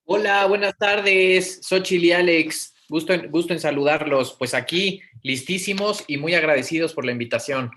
Hola, buenas tardes. Xochitl y Alex. Gusto en saludarlos. Pues aquí, listísimos y muy agradecidos por la invitación.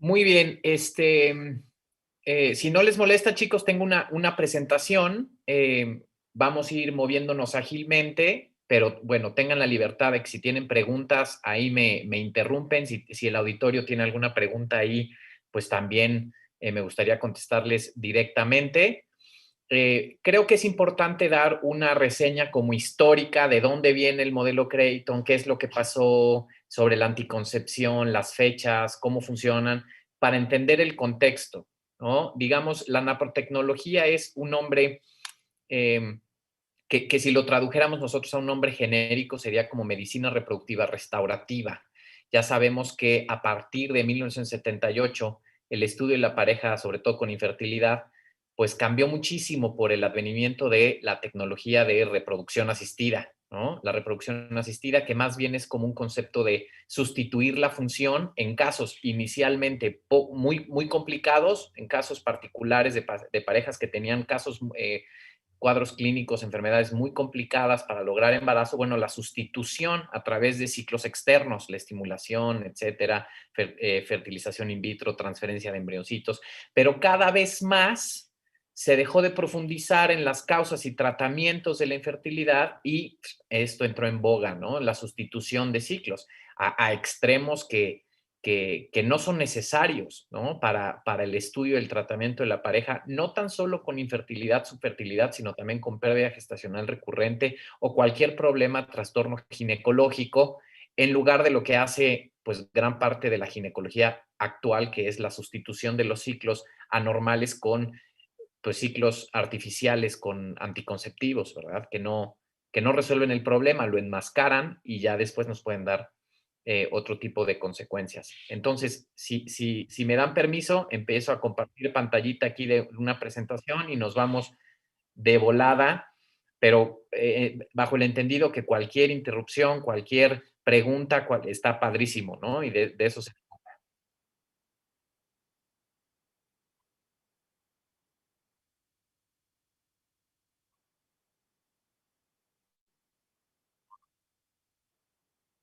Muy bien. Si no les molesta, chicos, tengo una presentación. Vamos a ir moviéndonos ágilmente, pero bueno, tengan la libertad de que si tienen preguntas, ahí me interrumpen. Si el auditorio tiene alguna pregunta ahí, pues también me gustaría contestarles directamente. Creo que es importante dar una reseña como histórica de dónde viene el modelo Creighton, qué es lo que pasó sobre la anticoncepción, las fechas, cómo funcionan, para entender el contexto, ¿no? Digamos, la naprotecnología es un nombre que si lo tradujéramos nosotros a un nombre genérico sería como medicina reproductiva restaurativa. Ya sabemos que a partir de 1978 el estudio de la pareja, sobre todo con infertilidad, pues cambió muchísimo por el advenimiento de la tecnología de reproducción asistida, ¿no? La reproducción asistida, que más bien es como un concepto de sustituir la función en casos inicialmente muy complicados, en casos particulares de parejas que tenían casos cuadros clínicos, enfermedades muy complicadas para lograr embarazo, bueno, la sustitución a través de ciclos externos, la estimulación, etcétera, fertilización in vitro, transferencia de embriocitos, pero cada vez más se dejó de profundizar en las causas y tratamientos de la infertilidad y esto entró en boga, ¿no? La sustitución de ciclos a extremos que no son necesarios, ¿no? Para el estudio del tratamiento de la pareja, no tan solo con infertilidad, subfertilidad, sino también con pérdida gestacional recurrente o cualquier problema, trastorno ginecológico, en lugar de lo que hace pues gran parte de la ginecología actual, que es la sustitución de los ciclos anormales con pues ciclos artificiales con anticonceptivos, ¿verdad? Que no resuelven el problema, lo enmascaran y ya después nos pueden dar otro tipo de consecuencias. Entonces, si me dan permiso, empiezo a compartir pantallita aquí de una presentación y nos vamos de volada, pero bajo el entendido que cualquier interrupción, cualquier pregunta está padrísimo, ¿no? Y de eso se...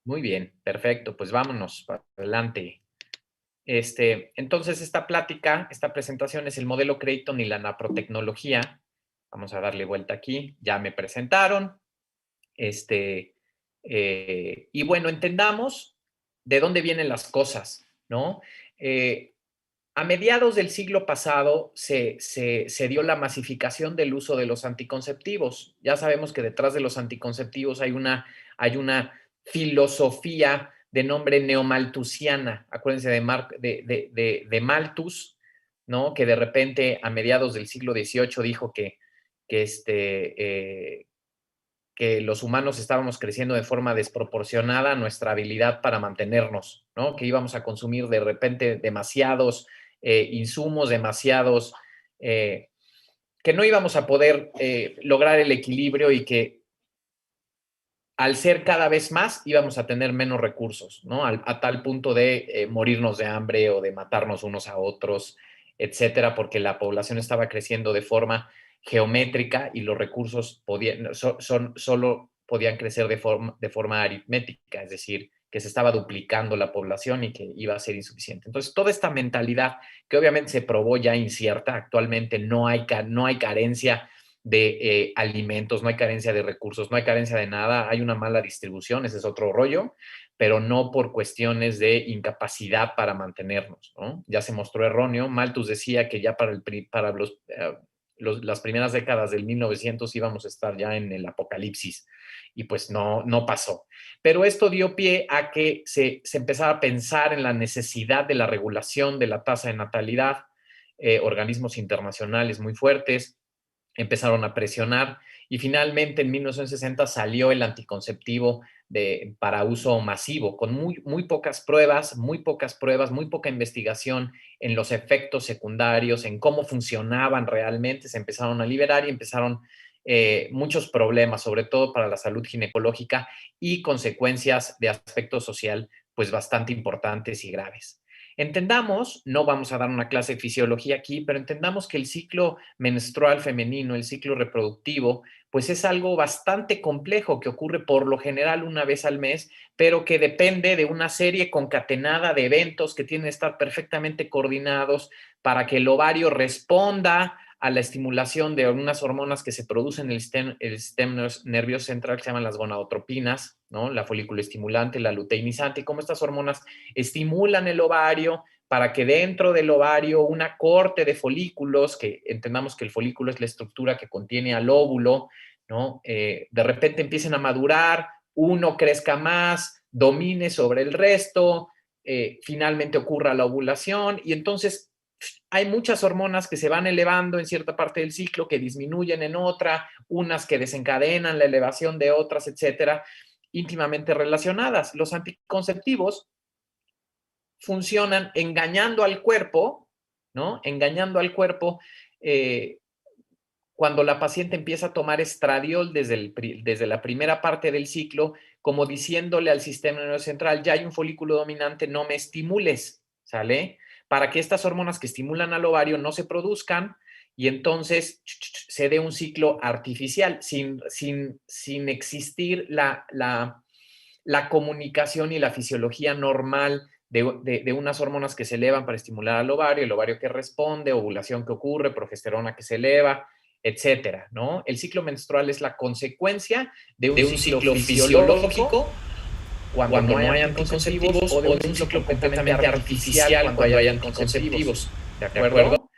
Muy bien, perfecto, pues vámonos para adelante. Entonces, esta plática, esta presentación es el modelo Creighton y la naprotecnología. Vamos a darle vuelta aquí. Ya me presentaron. Y bueno, entendamos de dónde vienen las cosas, ¿no? Eh, a mediados del siglo pasado se dio la masificación del uso de los anticonceptivos. Ya sabemos que detrás de los anticonceptivos hay una filosofía de nombre neomalthusiana. Acuérdense de Malthus, ¿no? Que de repente a mediados del siglo XVIII dijo que, que los humanos estábamos creciendo de forma desproporcionada a nuestra habilidad para mantenernos, ¿no? Que íbamos a consumir de repente demasiados insumos, demasiados eh, que no íbamos a poder lograr el equilibrio y que al ser cada vez más íbamos a tener menos recursos, ¿no? A tal punto de morirnos de hambre o de matarnos unos a otros, etcétera, porque la población estaba creciendo de forma geométrica y los recursos solo podían crecer de forma aritmética, es decir, que se estaba duplicando la población y que iba a ser insuficiente. Entonces, toda esta mentalidad que obviamente se probó ya incierta, actualmente no hay carencia de alimentos, no hay carencia de recursos, no hay carencia de nada, hay una mala distribución, ese es otro rollo, pero no por cuestiones de incapacidad para mantenernos, ¿no? Ya se mostró erróneo. Malthus decía que ya para las primeras décadas del 1900 íbamos a estar ya en el apocalipsis y pues no pasó. Pero esto dio pie a que se empezara a pensar en la necesidad de la regulación de la tasa de natalidad, organismos internacionales muy fuertes empezaron a presionar y finalmente en 1960 salió el anticonceptivo para uso masivo, con muy pocas pruebas, muy poca investigación en los efectos secundarios, en cómo funcionaban realmente, se empezaron a liberar y empezaron muchos problemas, sobre todo para la salud ginecológica y consecuencias de aspecto social, pues bastante importantes y graves. Entendamos, no vamos a dar una clase de fisiología aquí, pero entendamos que el ciclo menstrual femenino, el ciclo reproductivo, pues es algo bastante complejo que ocurre por lo general una vez al mes, pero que depende de una serie concatenada de eventos que tienen que estar perfectamente coordinados para que el ovario responda a la estimulación de algunas hormonas que se producen en el sistema nervioso central que se llaman las gonadotropinas, ¿no? La folículo estimulante, la luteinizante, y cómo estas hormonas estimulan el ovario para que dentro del ovario una corte de folículos, que entendamos que el folículo es la estructura que contiene al óvulo, ¿no? De repente empiecen a madurar, uno crezca más, domine sobre el resto, finalmente ocurra la ovulación y entonces hay muchas hormonas que se van elevando en cierta parte del ciclo, que disminuyen en otra, unas que desencadenan la elevación de otras, etcétera, íntimamente relacionadas. Los anticonceptivos funcionan engañando al cuerpo, ¿no? Engañando al cuerpo cuando la paciente empieza a tomar estradiol desde la primera parte del ciclo, como diciéndole al sistema nervioso central, ya hay un folículo dominante, no me estimules, ¿sale? Para que estas hormonas que estimulan al ovario no se produzcan y entonces se dé un ciclo artificial sin existir la comunicación y la fisiología normal de unas hormonas que se elevan para estimular al ovario, el ovario que responde, ovulación que ocurre, progesterona que se eleva, etcétera, ¿no? El ciclo menstrual es la consecuencia de un ciclo fisiológico cuando no hay anticonceptivos o de un ciclo completamente artificial cuando hay anticonceptivos, ¿de acuerdo?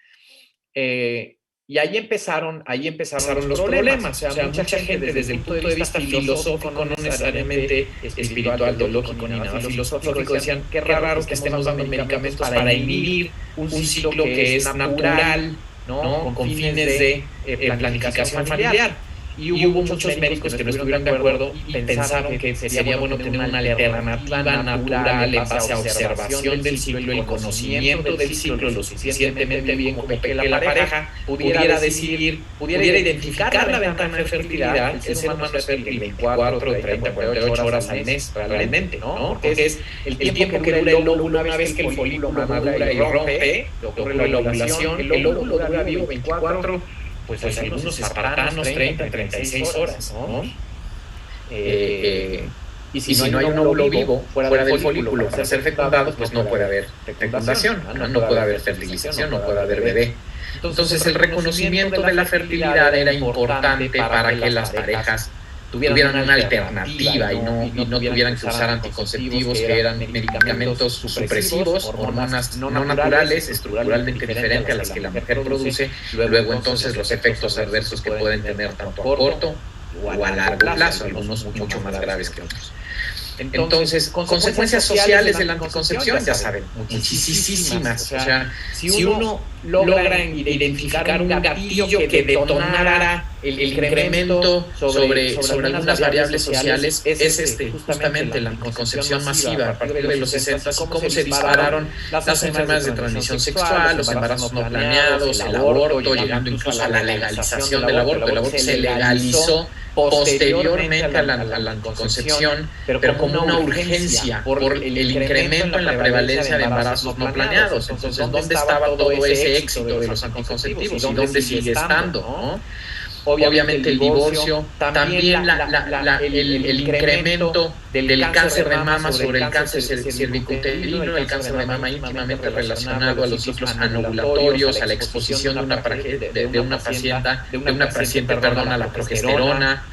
Y ahí empezaron los problemas. O sea, mucha gente desde el punto de vista filosófico, no necesariamente espiritual, teológico ni nada filosófico, decían, qué raro que estemos dando medicamentos para inhibir un ciclo que es natural, ¿no? Con fines de planificación familiar. Y hubo muchos médicos que no estuvieron de acuerdo y pensaron que sería bueno tener una alternativa natural en base a observación del ciclo, el conocimiento del ciclo lo suficientemente bien como que la pareja pudiera decidir, pudiera identificar la ventana de fertilidad. El ser humano es fértil 24, 30, 48 horas al mes realmente, ¿no? Porque es el tiempo que dura el óvulo una vez que el folículo madura y rompe, ocurre la ovulación, el óvulo dura vivo 24, pues algunos espartanos 30, 36 horas, ¿no? Y si no hay un óvulo vivo fuera del folículo para ser fecundado, pues no puede haber fecundación, no puede haber fertilización, no puede haber bebé. Entonces el reconocimiento de la fertilidad era importante para que las parejas tuvieran una alternativa y no tuvieran que usar anticonceptivos que eran medicamentos supresivos, hormonas no naturales, estructuralmente diferentes a las que la mujer produce, luego entonces los efectos adversos que pueden tener tanto a corto o a largo plazo, algunos mucho más graves que otros. Entonces, consecuencias sociales de la anticoncepción, ya saben, muchísimas. O sea, si uno logra identificar un gatillo que detonara el incremento sobre algunas variables sociales es justamente la anticoncepción masiva a partir de los 60 y cómo se dispararon las enfermedades de transmisión sexual, los embarazos no planeados, el aborto, llegando incluso a la legalización del aborto. El aborto se legalizó posteriormente a la anticoncepción, pero como una urgencia por el incremento en la prevalencia de embarazos no planeados. Entonces, ¿dónde estaba todo ese éxito de los anticonceptivos y dónde sigue estando, ¿no? Obviamente el divorcio, también el incremento del cáncer de mama sobre el cáncer cervicuterino, el cáncer de mama íntimamente relacionado a los ciclos anovulatorios, a la exposición de una paciente a la progesterona.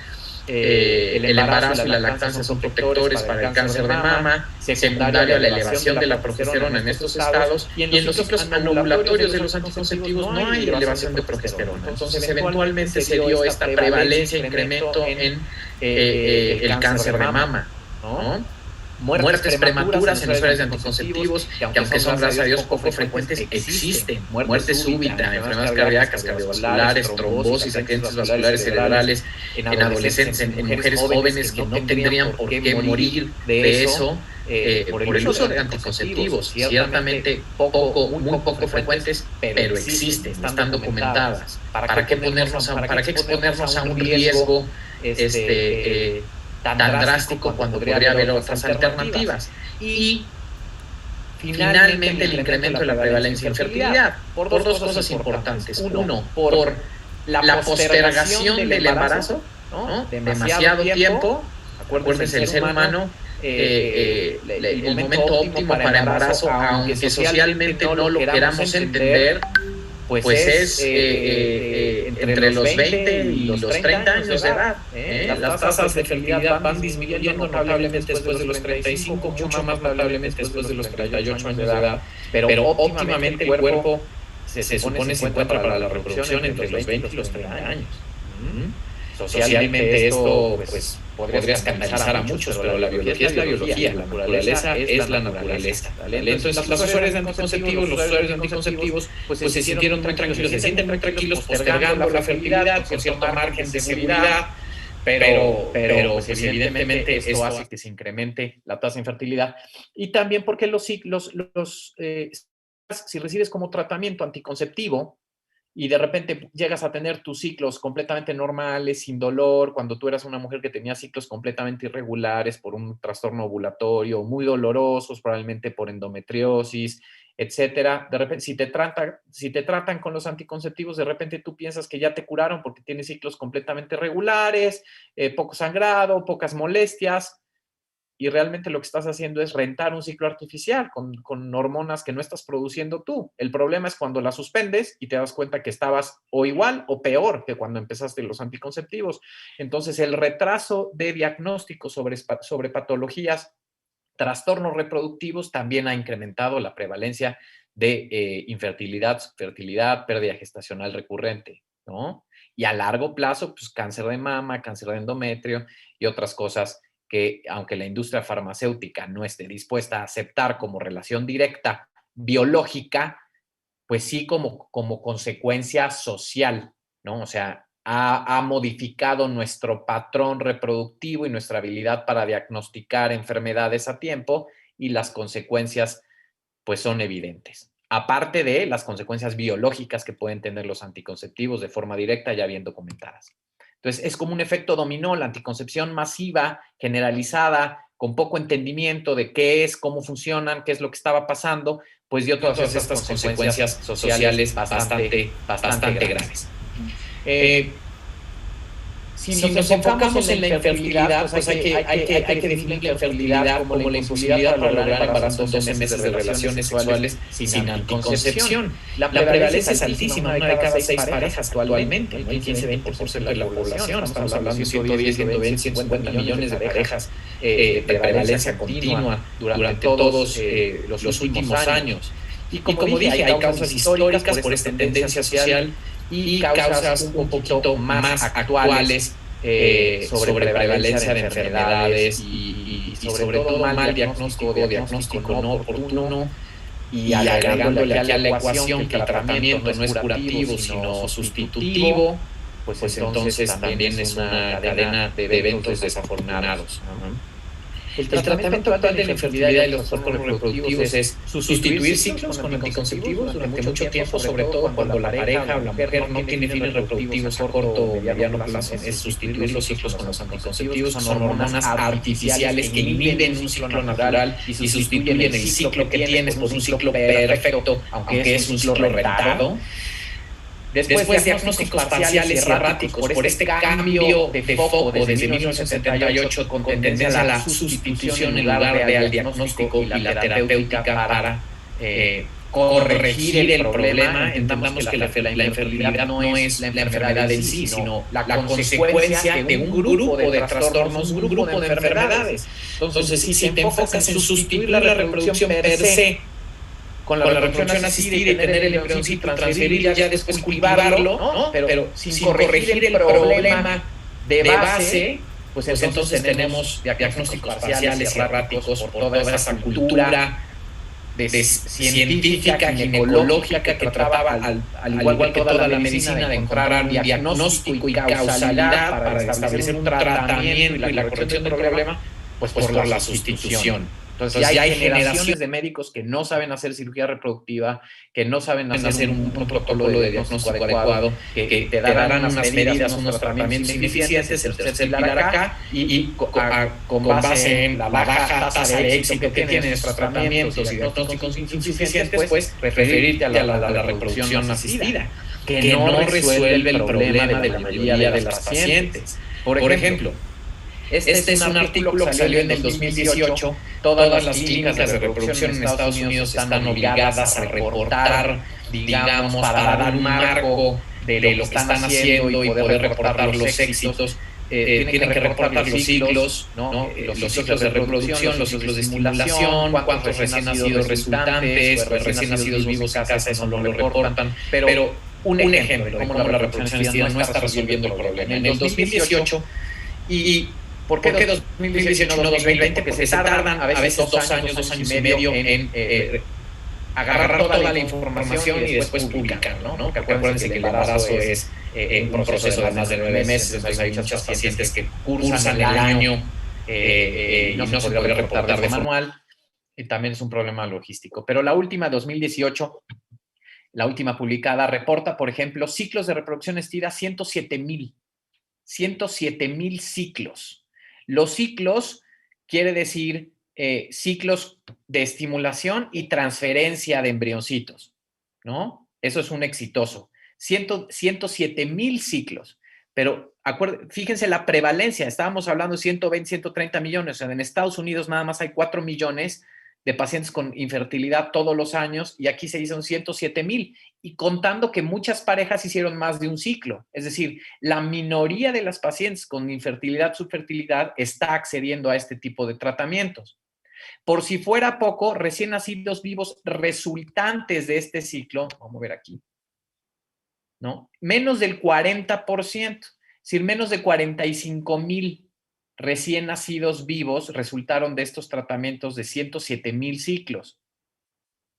El embarazo y la lactancia son protectores para el cáncer de mama, secundario a la elevación de la progesterona en estos estados, y en los ciclos anovulatorios de los anticonceptivos no hay elevación de progesterona. Entonces, eventualmente se dio esta prevalencia, incremento en el cáncer de mama, ¿no? Muertes prematuras en usuarios de anticonceptivos, que aunque son, gracias a Dios, poco frecuentes, existen. Muerte súbita, enfermedades cardíacas, cardiovasculares, trombosis, accidentes vasculares cerebrales, en adolescentes, en mujeres jóvenes que no tendrían por qué morir de eso por el uso de anticonceptivos. Ciertamente muy poco frecuentes, pero existen, están documentadas. ¿Para qué exponernos a un riesgo tan drástico cuando podría haber otras alternativas? Y finalmente el incremento de la prevalencia de infertilidad por dos cosas importantes. Uno, por la postergación del embarazo, ¿no? Demasiado tiempo. Acuérdense, el ser humano, el momento óptimo para embarazo, aunque socialmente no lo queramos entender, pues es entre los 20 y los 30 años de edad. Las tasas de fertilidad van disminuyendo notablemente después de los 35, mucho más notablemente después de los 38 años de edad. Pero óptimamente el cuerpo se supone se encuentra para la reproducción entre los 20 y los 30 años. Socialmente esto pues podría escandalizar a muchos, pero la biología es la biología, la naturaleza es la naturaleza, ¿vale? Entonces los usuarios de anticonceptivos pues se sintieron muy tranquilos, se sienten muy tranquilos postergando la fertilidad con cierto margen de seguridad, pero pues evidentemente esto hace que se incremente la tasa de infertilidad. Y también porque si recibes como tratamiento anticonceptivo y de repente llegas a tener tus ciclos completamente normales, sin dolor, cuando tú eras una mujer que tenía ciclos completamente irregulares por un trastorno ovulatorio, muy dolorosos, probablemente por endometriosis, etcétera. De repente, si te tratan con los anticonceptivos, de repente tú piensas que ya te curaron porque tienes ciclos completamente regulares, poco sangrado, pocas molestias, y realmente lo que estás haciendo es rentar un ciclo artificial con hormonas que no estás produciendo tú. El problema es cuando las suspendes y te das cuenta que estabas o igual o peor que cuando empezaste los anticonceptivos. Entonces, el retraso de diagnóstico sobre patologías, trastornos reproductivos, también ha incrementado la prevalencia de infertilidad, fertilidad, pérdida gestacional recurrente, ¿no? Y a largo plazo, pues cáncer de mama, cáncer de endometrio y otras cosas que, aunque la industria farmacéutica no esté dispuesta a aceptar como relación directa biológica, pues sí como consecuencia social, ¿no? O sea, ha modificado nuestro patrón reproductivo y nuestra habilidad para diagnosticar enfermedades a tiempo, y las consecuencias pues son evidentes. Aparte de las consecuencias biológicas que pueden tener los anticonceptivos de forma directa, ya bien documentadas. Entonces, es como un efecto dominó, la anticoncepción masiva, generalizada, con poco entendimiento de qué es, cómo funcionan, qué es lo que estaba pasando, pues dio todas estas consecuencias sociales bastante graves. Si nos enfocamos en la infertilidad, pues hay que definir la infertilidad como la imposibilidad para lograr embarazos 12 meses de relaciones sexuales sin anticoncepción. La prevalencia es altísima, una de cada 6 parejas actualmente, ¿no? El 15-20% de la población, estamos hablando de 110, 120, 150 millones de parejas de prevalencia continua durante todos los últimos años. Y como dije, hay causas históricas por esta tendencia social y causas un poquito más actuales sobre prevalencia de enfermedades y sobre todo mal diagnóstico no oportuno, y agregándole aquí a la ecuación que el tratamiento no es curativo sino sustitutivo, pues entonces también es una cadena de eventos desafortunados. El tratamiento actual de la infertilidad y los trastornos reproductivos es sustituir ciclos con anticonceptivos durante mucho tiempo, sobre todo cuando la pareja o la mujer no tiene fines reproductivos a corto o mediano plazo, es sustituir los ciclos con los anticonceptivos, que son hormonas artificiales que inhiben un ciclo natural y sustituyen el ciclo que tienes por un ciclo perfecto, aunque es un ciclo rentado. Después, diagnósticos parciales y erráticos por este cambio de foco desde 1978 con tendencia a la sustitución en lugar de al diagnóstico y la terapéutica para corregir el problema. Entendamos que la infertilidad no es la enfermedad en sí, sino la consecuencia de un grupo de trastornos, un grupo de enfermedades. Entonces, si te enfocas en sustituir la reproducción per se, con la reproducción asistida y tener el embrioncito, transferir ya después cultivarlo, ¿no? Pero sin corregir el problema de base, pues entonces tenemos diagnósticos parciales y erráticos por toda esa cultura científica, ginecológica que trataba, al igual que toda la medicina, de encontrar un diagnóstico y causalidad para establecer un tratamiento y la corrección del problema, pues por la sustitución. Entonces, ya hay generaciones de médicos que no saben hacer cirugía reproductiva, que no saben hacer un protocolo de diagnóstico adecuado, que te darán unas medidas, unos tratamientos ineficientes, el tercer pilar acá, y con base en la baja tasa de éxito que tienen estos tratamientos y diagnósticos insuficientes, pues referirte a la reproducción asistida, que no resuelve el problema de la mayoría de las pacientes. Por ejemplo, este es un artículo que salió en el 2018. Todas las clínicas de reproducción en Estados Unidos están obligadas a reportar, digamos, para dar un marco de lo que están haciendo y poder reportar los éxitos. Tienen que reportar los ciclos, ¿no? Los ciclos de reproducción, los ciclos de estimulación, cuántos recién nacidos resultantes, recién nacidos vivos en casa, eso no lo reportan. Pero un ejemplo de cómo la reproducción asistida no está resolviendo el problema. En el 2018, y ¿por qué 2018 no 2020? Porque se tardan a veces 2 años y medio en agarrar toda la información y después publicarlo, ¿no? Porque acuérdense que el embarazo es un proceso de más de 9 meses, entonces hay muchas pacientes que cursan el año y no se puede reportar de manual, y también es un problema logístico. Pero la última, 2018, la última publicada, reporta, por ejemplo, ciclos de reproducción asistida 107,000 ciclos. Los ciclos quiere decir ciclos de estimulación y transferencia de embrioncitos, ¿no? Eso es un exitoso. 107,000 ciclos. Pero fíjense la prevalencia. Estábamos hablando de 120, 130 millones. O sea, en Estados Unidos nada más hay 4 millones de pacientes con infertilidad todos los años y aquí se hicieron 107,000. Y contando que muchas parejas hicieron más de un ciclo. Es decir, la minoría de las pacientes con infertilidad, subfertilidad, está accediendo a este tipo de tratamientos. Por si fuera poco, recién nacidos vivos resultantes de este ciclo, vamos a ver aquí, ¿no? Menos del 40%, es decir, menos de 45,000 recién nacidos vivos resultaron de estos tratamientos de 107,000 ciclos.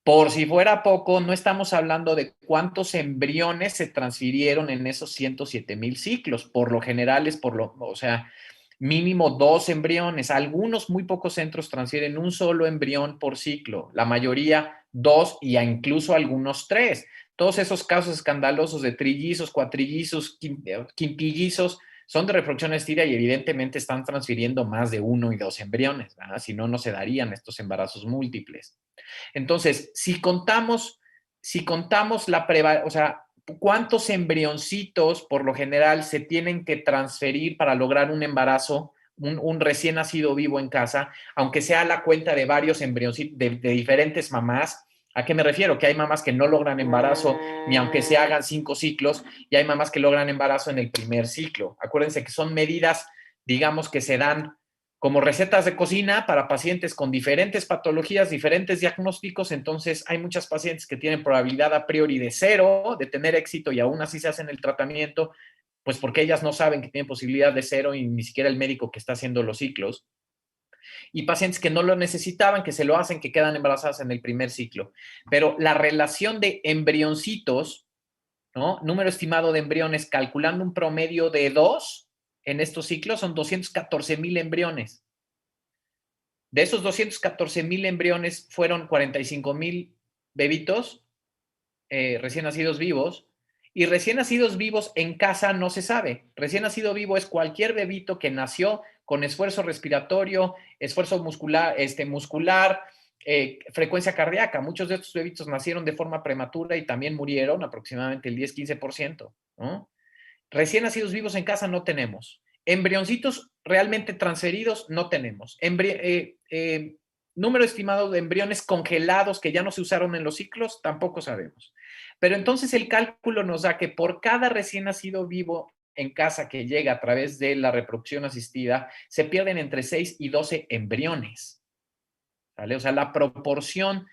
Por si fuera poco, no estamos hablando de cuántos embriones se transfirieron en esos 107,000 ciclos. Por lo general es o sea, mínimo 2 embriones. Algunos, muy pocos centros transfieren un solo embrión por ciclo. La mayoría 2 y incluso algunos 3. Todos esos casos escandalosos de trillizos, cuatrillizos, quintillizos son de reproducción asistida y evidentemente están transfiriendo más de 1 y 2 embriones, ¿verdad? Si no, no se darían estos embarazos múltiples. Entonces, si contamos o sea, cuántos embrioncitos por lo general se tienen que transferir para lograr un embarazo, un recién nacido vivo en casa, aunque sea a la cuenta de varios embrioncitos de diferentes mamás. ¿A qué me refiero? Que hay mamás que no logran embarazo ni aunque se hagan 5 ciclos, y hay mamás que logran embarazo en el primer ciclo. Acuérdense que son medidas, digamos, que se dan como recetas de cocina para pacientes con diferentes patologías, diferentes diagnósticos. Entonces hay muchas pacientes que tienen probabilidad a priori de 0 de tener éxito y aún así se hacen el tratamiento, pues porque ellas no saben que tienen posibilidad de 0 y ni siquiera el médico que está haciendo los ciclos. Y pacientes que no lo necesitaban, que se lo hacen, que quedan embarazadas en el primer ciclo. Pero la relación de embrioncitos ¿no? Número estimado de embriones, calculando un promedio de 2 en estos ciclos, son 214,000 embriones. De esos 214,000 embriones fueron 45,000 bebitos recién nacidos vivos, y recién nacidos vivos en casa no se sabe. Recién nacido vivo es cualquier bebito que nació con esfuerzo respiratorio, esfuerzo muscular, frecuencia cardíaca. Muchos de estos bebitos nacieron de forma prematura y también murieron, aproximadamente el 10-15%, ¿no? Recién nacidos vivos en casa no tenemos. Embrioncitos realmente transferidos no tenemos. Número estimado de embriones congelados que ya no se usaron en los ciclos, tampoco sabemos. Pero entonces el cálculo nos da que por cada recién nacido vivo en casa que llega a través de la reproducción asistida, se pierden entre 6 y 12 embriones. ¿Vale? O sea, la proporción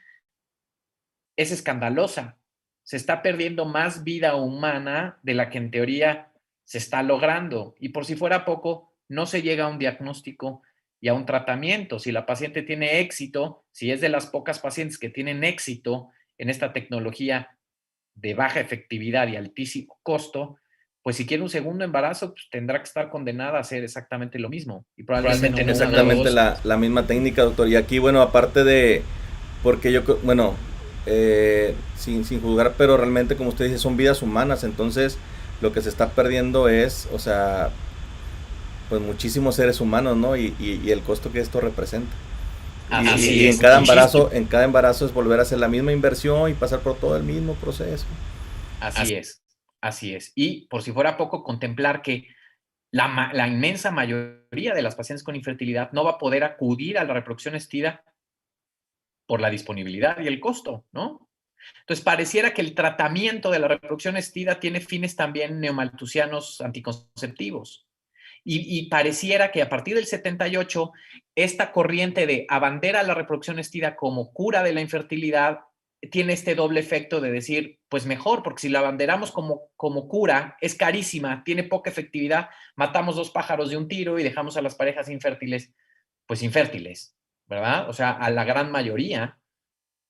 es escandalosa. Se está perdiendo más vida humana de la que en teoría se está logrando. Y por si fuera poco, no se llega a un diagnóstico y a un tratamiento. Si la paciente tiene éxito, si es de las pocas pacientes que tienen éxito en esta tecnología de baja efectividad y altísimo costo, pues si quiere un segundo embarazo, pues tendrá que estar condenada a hacer exactamente lo mismo. Y probablemente no una, Exactamente dos. la misma técnica, doctor. Y aquí, bueno, aparte de, porque bueno, sin juzgar, pero realmente, como usted dice, son vidas humanas. Entonces, lo que se está perdiendo es, o sea, pues muchísimos seres humanos, ¿no? Y el costo que esto representa. Así Y es, muchísimo. en cada embarazo es volver a hacer la misma inversión y pasar por todo el mismo proceso. Así es, así es. Y por si fuera poco, contemplar que la inmensa mayoría de las pacientes con infertilidad no va a poder acudir a la reproducción asistida por la disponibilidad y el costo, ¿no? Entonces, pareciera que el tratamiento de la reproducción asistida tiene fines también neomalthusianos anticonceptivos. Y pareciera que a partir del 78, esta corriente de abandera la reproducción asistida como cura de la infertilidad tiene este doble efecto de decir, pues mejor, porque si la abanderamos como cura, es carísima, tiene poca efectividad, matamos dos pájaros de un tiro y dejamos a las parejas infértiles, pues infértiles, ¿verdad? O sea, a la gran mayoría,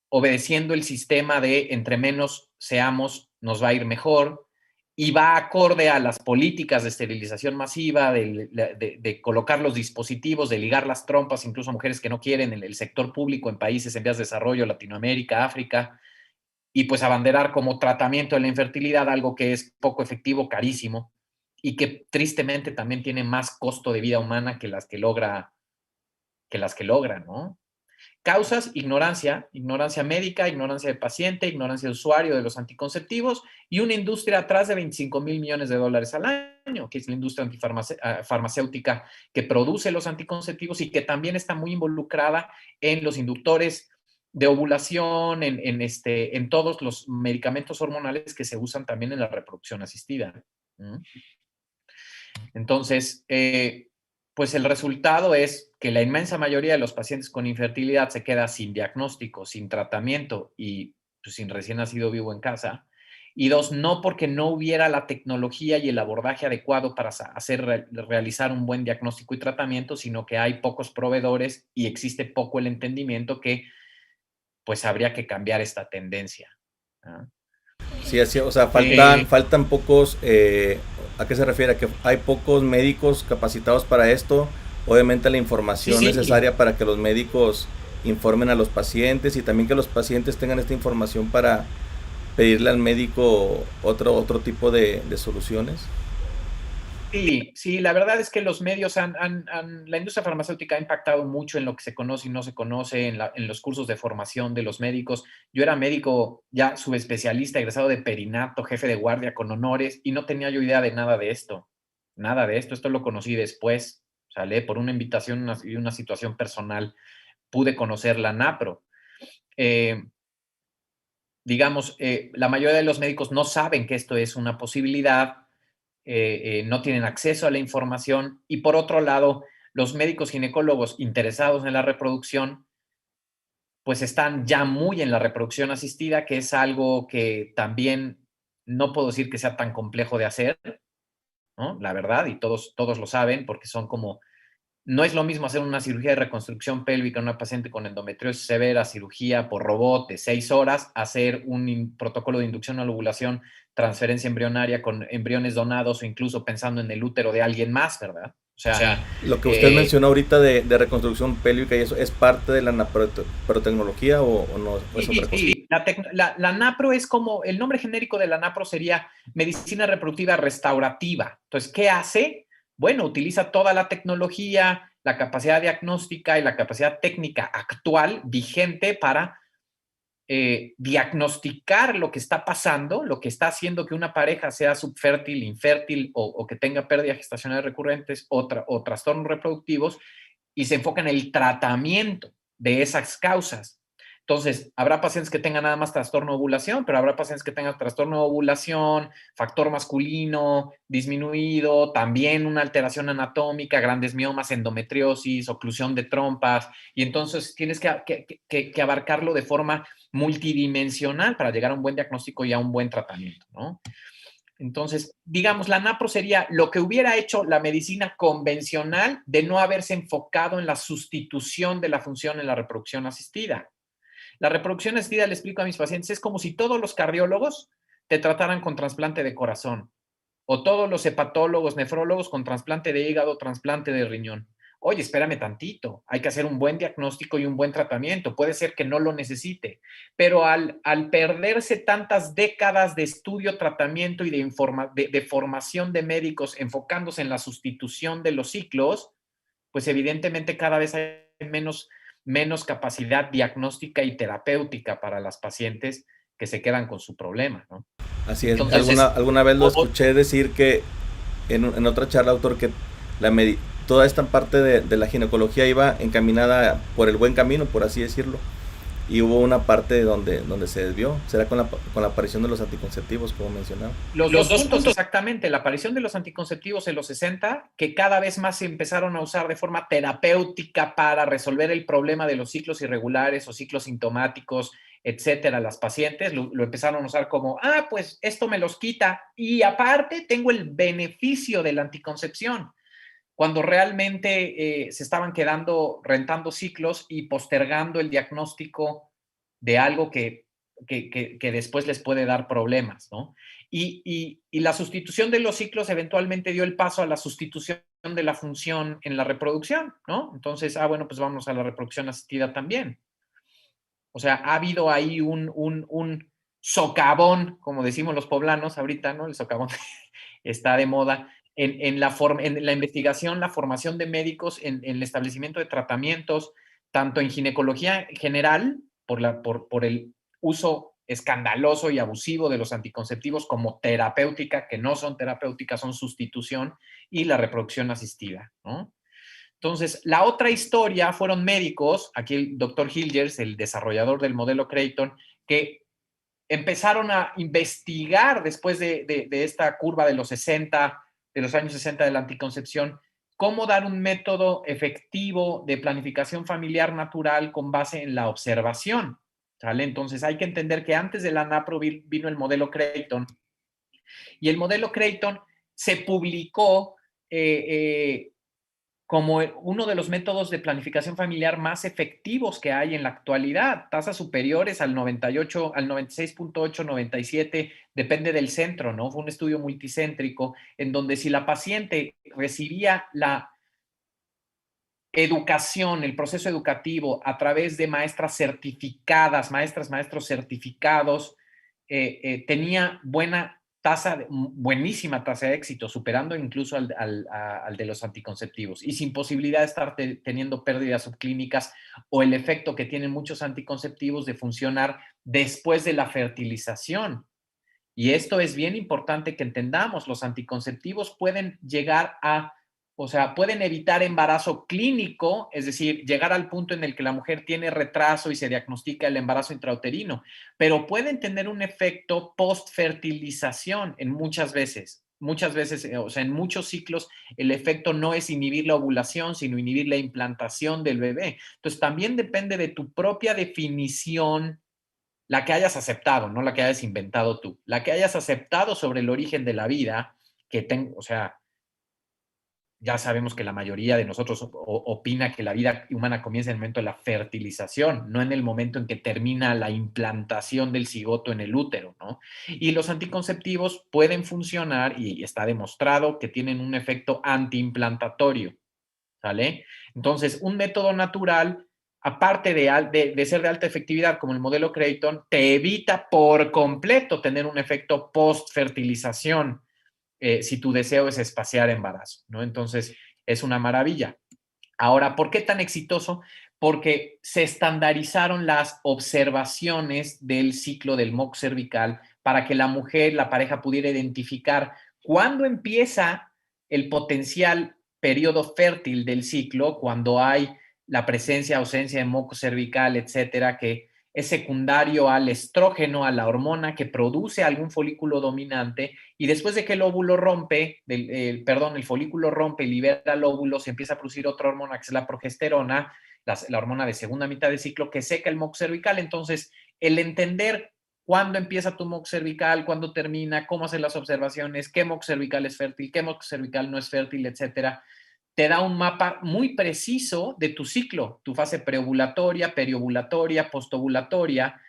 obedeciendo el sistema de entre menos seamos, nos va a ir mejor, y va acorde a las políticas de esterilización masiva, de colocar los dispositivos, de ligar las trompas, incluso a mujeres que no quieren, en el sector público en países en vías de desarrollo, Latinoamérica, África, y pues abanderar como tratamiento de la infertilidad algo que es poco efectivo, carísimo, y que tristemente también tiene más costo de vida humana que las que logra, ¿no? Causas, ignorancia médica, ignorancia del paciente, ignorancia de usuario de los anticonceptivos y una industria atrás de 25,000 millones de dólares al año, que es la industria farmacéutica que produce los anticonceptivos y que también está muy involucrada en los inductores de ovulación, en todos los medicamentos hormonales que se usan también en la reproducción asistida. Entonces, pues el resultado es que la inmensa mayoría de los pacientes con infertilidad se queda sin diagnóstico, sin tratamiento y pues, sin recién nacido vivo en casa. Y dos, no porque no hubiera la tecnología y el abordaje adecuado para realizar un buen diagnóstico y tratamiento, sino que hay pocos proveedores y existe poco el entendimiento que pues habría que cambiar esta tendencia, ¿no? Sí, así, o sea, Eh, faltan pocos, ¿a qué se refiere? ¿A que hay pocos médicos capacitados para esto? Obviamente la sí, información sí, necesaria para que los médicos informen a los pacientes y también que los pacientes tengan esta información para pedirle al médico otro tipo de soluciones. sí, sí, la verdad es que los medios la industria farmacéutica ha impactado mucho en lo que se conoce y no se conoce, en los cursos de formación de los médicos. Yo era médico ya subespecialista, egresado de perinato, jefe de guardia con honores, y no tenía yo idea de nada de esto. Nada de esto. Esto lo conocí después, ¿sale? Por una invitación y una situación personal pude conocer la NAPRO. Eh, digamos, la mayoría de los médicos no saben que esto es una posibilidad, no tienen acceso a la información y por otro lado, los médicos ginecólogos interesados en la reproducción, pues están ya muy en la reproducción asistida, que es algo que también no puedo decir que sea tan complejo de hacer, ¿no? La verdad, y todos lo saben porque son como No es lo mismo hacer una cirugía de reconstrucción pélvica en una paciente con endometriosis severa, cirugía por robot de 6 horas, hacer un protocolo de inducción a la ovulación, transferencia embrionaria con embriones donados o incluso pensando en el útero de alguien más, ¿verdad? O O sea, sea, lo que usted mencionó ahorita de reconstrucción pélvica y eso, ¿es parte de la naprotecnología o no? ¿O es sí, otra cosa? sí. La NAPRO es como, el nombre genérico de la NAPRO sería medicina reproductiva restaurativa. Entonces, ¿qué hace? Bueno, utiliza toda la tecnología, la capacidad diagnóstica y la capacidad técnica actual vigente para diagnosticar lo que está pasando, lo que está haciendo que una pareja sea subfértil, infértil o que tenga pérdidas gestacionales recurrentes o trastornos reproductivos, y se enfoca en el tratamiento de esas causas. Entonces, habrá pacientes que tengan nada más trastorno de ovulación, pero habrá pacientes que tengan trastorno de ovulación, factor masculino disminuido, también una alteración anatómica, grandes miomas, endometriosis, oclusión de trompas, y entonces tienes que abarcarlo de forma multidimensional para llegar a un buen diagnóstico y a un buen tratamiento, ¿no? Entonces, digamos, la NAPRO sería lo que hubiera hecho la medicina convencional de no haberse enfocado en la sustitución de la función en la reproducción asistida. La reproducción asistida, le explico a mis pacientes, es como si todos los cardiólogos te trataran con trasplante de corazón o todos los hepatólogos, nefrólogos con trasplante de hígado, trasplante de riñón. Oye, espérame tantito, hay que hacer un buen diagnóstico y un buen tratamiento. Puede ser que no lo necesite, pero al perderse tantas décadas de estudio, tratamiento y de formación de médicos enfocándose en la sustitución de los ciclos, pues evidentemente cada vez hay menos capacidad diagnóstica y terapéutica para las pacientes que se quedan con su problema, ¿no? Así es. Entonces, Alguna vez lo o, o, escuché decir que en otra charla, autor, que toda esta parte de la ginecología iba encaminada por el buen camino, por así decirlo. Y hubo una parte donde se desvió. Será con la aparición de los anticonceptivos, como mencionaba. los dos puntos exactamente, la aparición de los anticonceptivos en los 60, que cada vez más se empezaron a usar de forma terapéutica para resolver el problema de los ciclos irregulares o ciclos sintomáticos, etcétera, las pacientes lo empezaron a usar como, pues esto me los quita y aparte tengo el beneficio de la anticoncepción, cuando realmente se estaban quedando, rentando ciclos y postergando el diagnóstico de algo que después les puede dar problemas, ¿no? Y la sustitución de los ciclos eventualmente dio el paso a la sustitución de la función en la reproducción, ¿no? Entonces, bueno, pues vamos a la reproducción asistida también. O sea, ha habido ahí un socavón, como decimos los poblanos ahorita, ¿no? El socavón está de moda en la investigación, la formación de médicos, en el establecimiento de tratamientos, tanto en ginecología general, por el uso escandaloso y abusivo de los anticonceptivos, como terapéutica, que no son terapéuticas, son sustitución, y la reproducción asistida, ¿no? Entonces, la otra historia fueron médicos, aquí el doctor Hilgers, el desarrollador del modelo Creighton, que empezaron a investigar después de esta curva de los 60, de los años 60 de la anticoncepción, cómo dar un método efectivo de planificación familiar natural con base en la observación, ¿sale? Entonces hay que entender que antes de la NAPRO vino el modelo Creighton, y el modelo Creighton se publicó como uno de los métodos de planificación familiar más efectivos que hay en la actualidad, tasas superiores al 98, al 96.8, 97, depende del centro, ¿no? Fue un estudio multicéntrico en donde si la paciente recibía la educación, el proceso educativo a través de maestras certificadas, maestros certificados, tenía buenísima tasa de éxito, superando incluso al de los anticonceptivos y sin posibilidad de estar teniendo pérdidas subclínicas o el efecto que tienen muchos anticonceptivos de funcionar después de la fertilización. Y esto es bien importante que entendamos, los anticonceptivos pueden pueden evitar embarazo clínico, es decir, llegar al punto en el que la mujer tiene retraso y se diagnostica el embarazo intrauterino, pero pueden tener un efecto post-fertilización en muchas veces. Muchas veces, o sea, en muchos ciclos, el efecto no es inhibir la ovulación, sino inhibir la implantación del bebé. Entonces, también depende de tu propia definición, la que hayas aceptado, no la que hayas inventado tú, la que hayas aceptado sobre el origen de la vida, o sea, ya sabemos que la mayoría de nosotros opina que la vida humana comienza en el momento de la fertilización, no en el momento en que termina la implantación del cigoto en el útero, ¿no? Y los anticonceptivos pueden funcionar, y está demostrado que tienen un efecto antiimplantatorio, ¿sale? Entonces, un método natural, aparte de ser de alta efectividad, como el modelo Creighton, te evita por completo tener un efecto post-fertilización, si tu deseo es espaciar embarazo, ¿no? Entonces, es una maravilla. Ahora, ¿por qué tan exitoso? Porque se estandarizaron las observaciones del ciclo del moco cervical para que la mujer, la pareja, pudiera identificar cuándo empieza el potencial periodo fértil del ciclo, cuando hay la presencia, ausencia de moco cervical, etcétera, que es secundario al estrógeno, a la hormona que produce algún folículo dominante, y después de que el óvulo rompe, el folículo rompe y libera el óvulo, se empieza a producir otra hormona que es la progesterona, la hormona de segunda mitad de ciclo, que seca el moco cervical. Entonces, el entender cuándo empieza tu moco cervical, cuándo termina, cómo hacer las observaciones, qué moco cervical es fértil, qué moco cervical no es fértil, etcétera, te da un mapa muy preciso de tu ciclo, tu fase preovulatoria, periovulatoria, postovulatoria,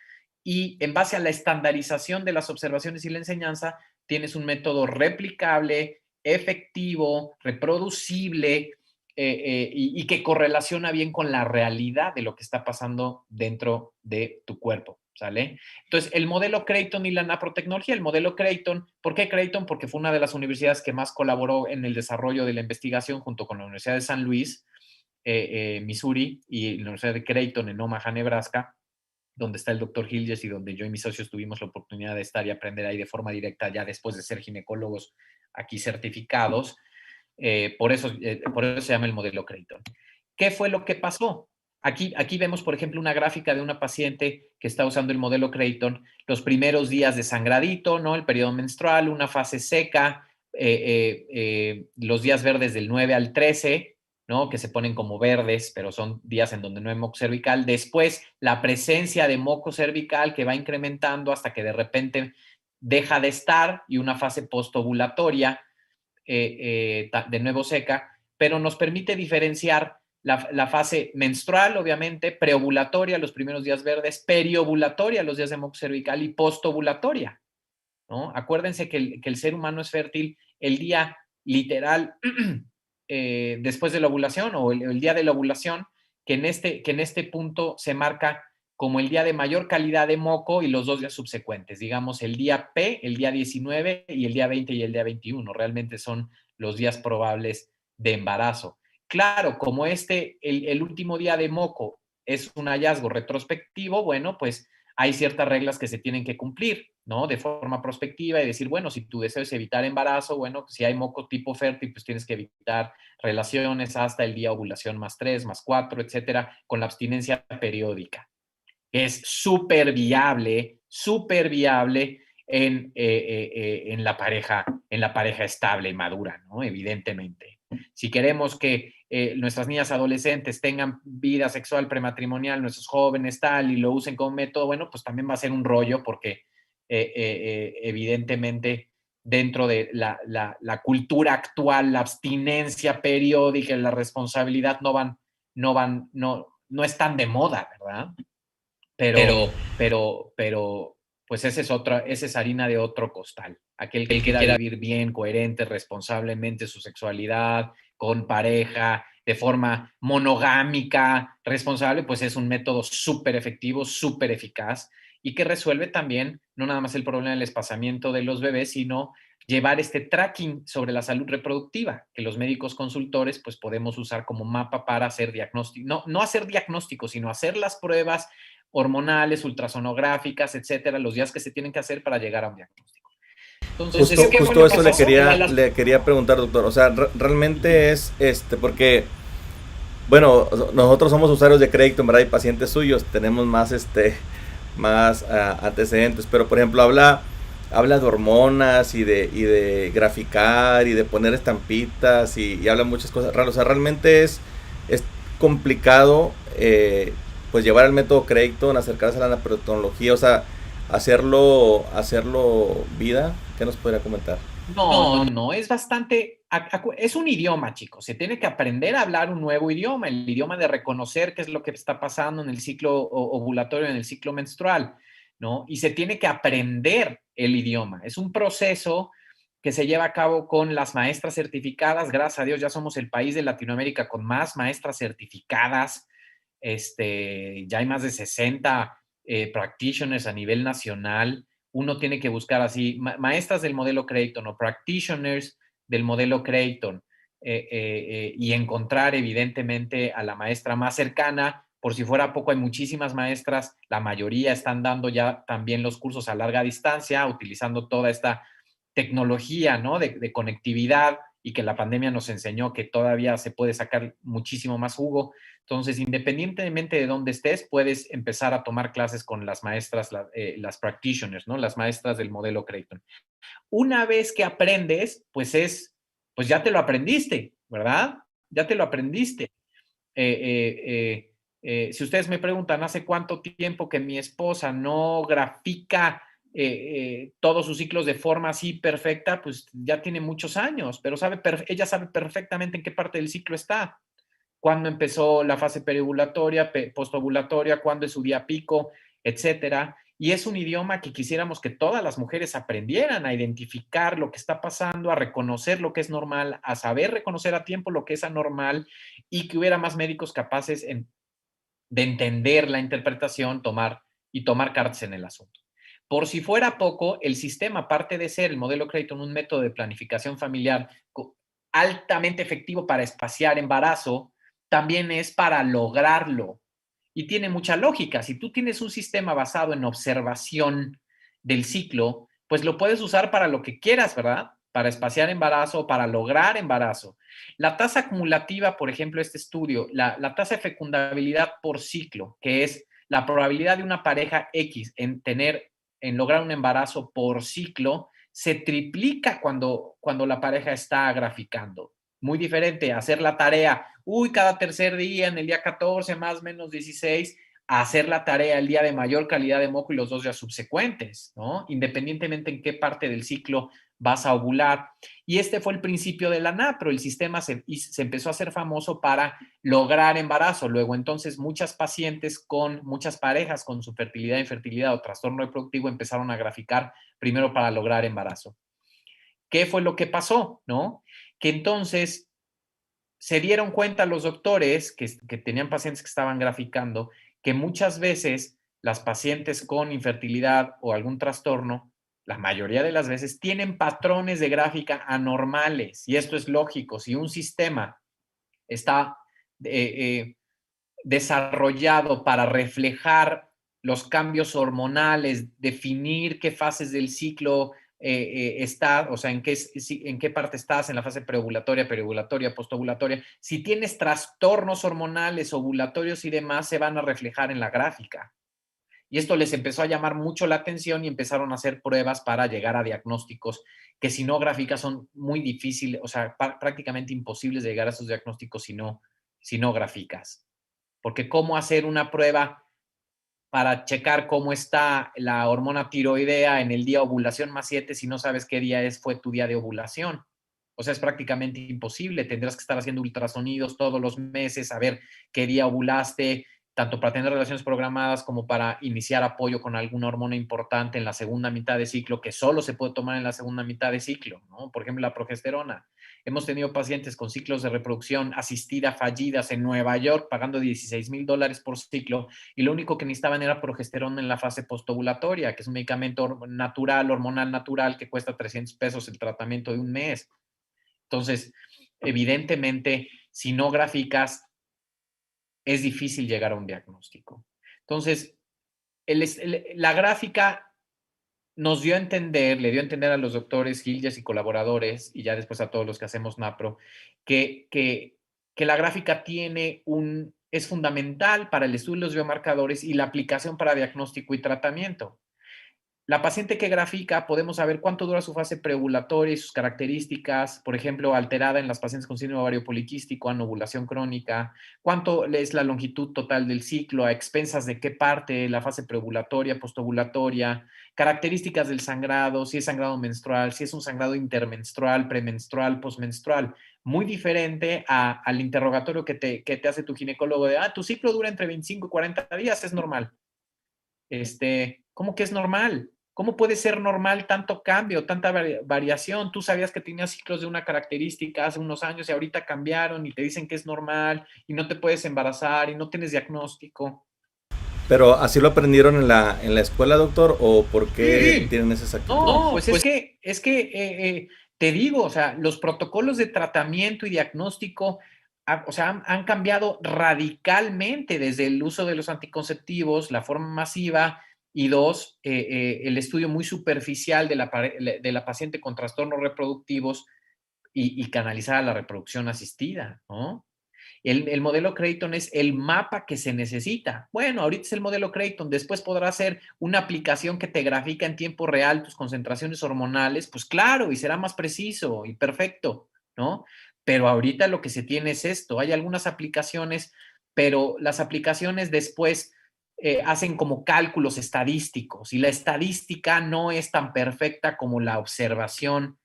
y en base a la estandarización de las observaciones y la enseñanza, tienes un método replicable, efectivo, reproducible, y que correlaciona bien con la realidad de lo que está pasando dentro de tu cuerpo, ¿sale? Entonces, el modelo Creighton y la naprotecnología, el modelo Creighton, ¿por qué Creighton? Porque fue una de las universidades que más colaboró en el desarrollo de la investigación junto con la Universidad de San Luis, Missouri, y la Universidad de Creighton en Omaha, Nebraska, donde está el doctor Hilges y donde yo y mis socios tuvimos la oportunidad de estar y aprender ahí de forma directa ya después de ser ginecólogos aquí certificados. Por eso se llama el modelo Creighton. ¿Qué fue lo que pasó? Aquí vemos, por ejemplo, una gráfica de una paciente que está usando el modelo Creighton, los primeros días de sangradito, ¿no? El periodo menstrual, una fase seca, los días verdes del 9 al 13, ¿no? Que se ponen como verdes, pero son días en donde no hay moco cervical. Después, la presencia de moco cervical que va incrementando hasta que de repente deja de estar, y una fase postovulatoria, de nuevo seca, pero nos permite diferenciar la fase menstrual, obviamente, preovulatoria, los primeros días verdes, periovulatoria, los días de moco cervical, y postovulatoria, ¿no? Acuérdense que el ser humano es fértil el día literal después de la ovulación, o el día de la ovulación, que en este punto se marca como el día de mayor calidad de moco, y los 2 días subsecuentes, digamos el día P, el día 19 y el día 20 y el día 21, realmente son los días probables de embarazo. Claro, como el último día de moco es un hallazgo retrospectivo, bueno, pues hay ciertas reglas que se tienen que cumplir, ¿no? De forma prospectiva, y decir, bueno, si tu deseo es evitar embarazo, bueno, si hay moco tipo fértil, pues tienes que evitar relaciones hasta el día ovulación +3, +4, etcétera, con la abstinencia periódica. Es súper viable en la pareja estable y madura, ¿no? Evidentemente. Si queremos que nuestras niñas adolescentes tengan vida sexual prematrimonial, nuestros jóvenes tal, y lo usen como método, bueno, pues también va a ser un rollo, porque evidentemente dentro de la cultura actual, la abstinencia periódica y la responsabilidad no están de moda, ¿verdad? Pero, pues esa es harina de otro costal. Aquel que quiera vivir bien, coherente, responsablemente su sexualidad, con pareja, de forma monogámica, responsable, pues es un método súper efectivo, súper eficaz, y que resuelve también no nada más el problema del espaciamiento de los bebés, sino llevar este tracking sobre la salud reproductiva, que los médicos consultores pues podemos usar como mapa para hacer diagnóstico, no hacer diagnóstico, sino hacer las pruebas hormonales, ultrasonográficas, etcétera, los días que se tienen que hacer para llegar a un diagnóstico. Entonces, justo eso le quería preguntar, doctor. O sea, realmente es porque, bueno, nosotros somos usuarios de Creighton, ¿verdad? Y pacientes suyos, tenemos más antecedentes, pero por ejemplo habla de hormonas y de graficar y de poner estampitas y habla muchas cosas raras. O sea, realmente es complicado pues llevar el método Creighton, acercarse a la naprotecnología, o sea, hacerlo vida. ¿Qué nos podría comentar? No, no, es bastante, es un idioma, chicos. Se tiene que aprender a hablar un nuevo idioma, el idioma de reconocer qué es lo que está pasando en el ciclo ovulatorio, en el ciclo menstrual, ¿no? Y se tiene que aprender el idioma. Es un proceso que se lleva a cabo con las maestras certificadas. Gracias a Dios ya somos el país de Latinoamérica con más maestras certificadas. Ya hay más de 60 practitioners a nivel nacional. Uno tiene que buscar así, maestras del modelo Creighton o practitioners del modelo Creighton, y encontrar evidentemente a la maestra más cercana. Por si fuera poco, hay muchísimas maestras, la mayoría están dando ya también los cursos a larga distancia, utilizando toda esta tecnología, ¿no? de conectividad, y que la pandemia nos enseñó que todavía se puede sacar muchísimo más jugo. Entonces, independientemente de dónde estés, puedes empezar a tomar clases con las maestras, las practitioners, ¿no? Las maestras del modelo Creighton. Una vez que aprendes, pues ya te lo aprendiste, ¿verdad? Ya te lo aprendiste. Si ustedes me preguntan, ¿hace cuánto tiempo que mi esposa no grafica todos sus ciclos de forma así perfecta? Pues ya tiene muchos años, pero ella sabe perfectamente en qué parte del ciclo está, cuándo empezó la fase preovulatoria, postovulatoria, cuándo es su día pico, etcétera. Y es un idioma que quisiéramos que todas las mujeres aprendieran a identificar lo que está pasando, a reconocer lo que es normal, a saber reconocer a tiempo lo que es anormal, y que hubiera más médicos capaces de entender la interpretación, tomar cartas en el asunto. Por si fuera poco, el sistema, aparte de ser el modelo Creighton un método de planificación familiar altamente efectivo para espaciar embarazo, también es para lograrlo. Y tiene mucha lógica. Si tú tienes un sistema basado en observación del ciclo, pues lo puedes usar para lo que quieras, ¿verdad? Para espaciar embarazo, para lograr embarazo. La tasa acumulativa, por ejemplo, este estudio, la tasa de fecundabilidad por ciclo, que es la probabilidad de una pareja X en lograr un embarazo por ciclo, se triplica cuando la pareja está graficando. Muy diferente hacer la tarea, cada tercer día, en el día 14, más o menos 16, a hacer la tarea el día de mayor calidad de moco y los 2 días subsecuentes, ¿no? Independientemente en qué parte del ciclo vas a ovular. Y este fue el principio de la NAPRO. El sistema se empezó a hacer famoso para lograr embarazo. Luego, entonces, muchas parejas con su fertilidad, infertilidad o trastorno reproductivo empezaron a graficar primero para lograr embarazo. ¿Qué fue lo que pasó? ¿No? Que entonces se dieron cuenta los doctores que tenían pacientes que estaban graficando que muchas veces las pacientes con infertilidad o algún trastorno, la mayoría de las veces, tienen patrones de gráfica anormales. Y esto es lógico. Si un sistema está desarrollado para reflejar los cambios hormonales, definir qué fases del ciclo está, o sea, en qué parte estás, en la fase preovulatoria, periovulatoria, postovulatoria. Si tienes trastornos hormonales, ovulatorios y demás, se van a reflejar en la gráfica. Y esto les empezó a llamar mucho la atención y empezaron a hacer pruebas para llegar a diagnósticos que, si no gráficas, son muy difíciles, o sea, prácticamente imposibles de llegar a esos diagnósticos si no gráficas. Porque ¿cómo hacer una prueba para checar cómo está la hormona tiroidea en el día ovulación más 7 si no sabes qué día fue tu día de ovulación? O sea, es prácticamente imposible. Tendrás que estar haciendo ultrasonidos todos los meses, a ver qué día ovulaste, tanto para tener relaciones programadas como para iniciar apoyo con alguna hormona importante en la segunda mitad de ciclo, que solo se puede tomar en la segunda mitad de ciclo, ¿no? Por ejemplo, la progesterona. Hemos tenido pacientes con ciclos de reproducción asistida fallidas en Nueva York pagando $16,000 por ciclo, y lo único que necesitaban era progesterona en la fase postovulatoria, que es un medicamento natural, hormonal natural, que cuesta $300 el tratamiento de un mes. Entonces, evidentemente, si no gráficas, es difícil llegar a un diagnóstico. Entonces, la gráfica nos dio a entender, le dio a entender a los doctores Gilges y colaboradores, y ya después a todos los que hacemos NAPRO, que la gráfica es fundamental para el estudio de los biomarcadores y la aplicación para diagnóstico y tratamiento. la paciente que grafica, podemos saber cuánto dura su fase preovulatoria y sus características, por ejemplo, alterada en las pacientes con síndrome ovario poliquístico, anovulación crónica, cuánto es la longitud total del ciclo, a expensas de qué parte, la fase preovulatoria, postovulatoria, características del sangrado, si es sangrado menstrual, si es un sangrado intermenstrual, premenstrual, postmenstrual. Muy diferente al interrogatorio que te hace tu ginecólogo de, tu ciclo dura entre 25 y 40 días, es normal. ¿Cómo que es normal? ¿Cómo puede ser normal tanto cambio, tanta variación? Tú sabías que tenías ciclos de una característica hace unos años y ahorita cambiaron y te dicen que es normal y no te puedes embarazar y no tienes diagnóstico. Pero ¿así lo aprendieron en la escuela, doctor? ¿O por qué Sí. tienen esas actitudes? No, pues te digo, o sea, los protocolos de tratamiento y diagnóstico, o sea, han cambiado radicalmente desde el uso de los anticonceptivos, la forma masiva, y dos, el estudio muy superficial de la paciente con trastornos reproductivos y canalizar a la reproducción asistida, ¿no? El modelo Creighton es el mapa que se necesita. Bueno, ahorita es el modelo Creighton, después podrá ser una aplicación que te grafica en tiempo real tus concentraciones hormonales, pues claro, y será más preciso y perfecto, ¿no? Pero ahorita lo que se tiene es esto. Hay algunas aplicaciones, pero las aplicaciones después hacen como cálculos estadísticos y la estadística no es tan perfecta como la observación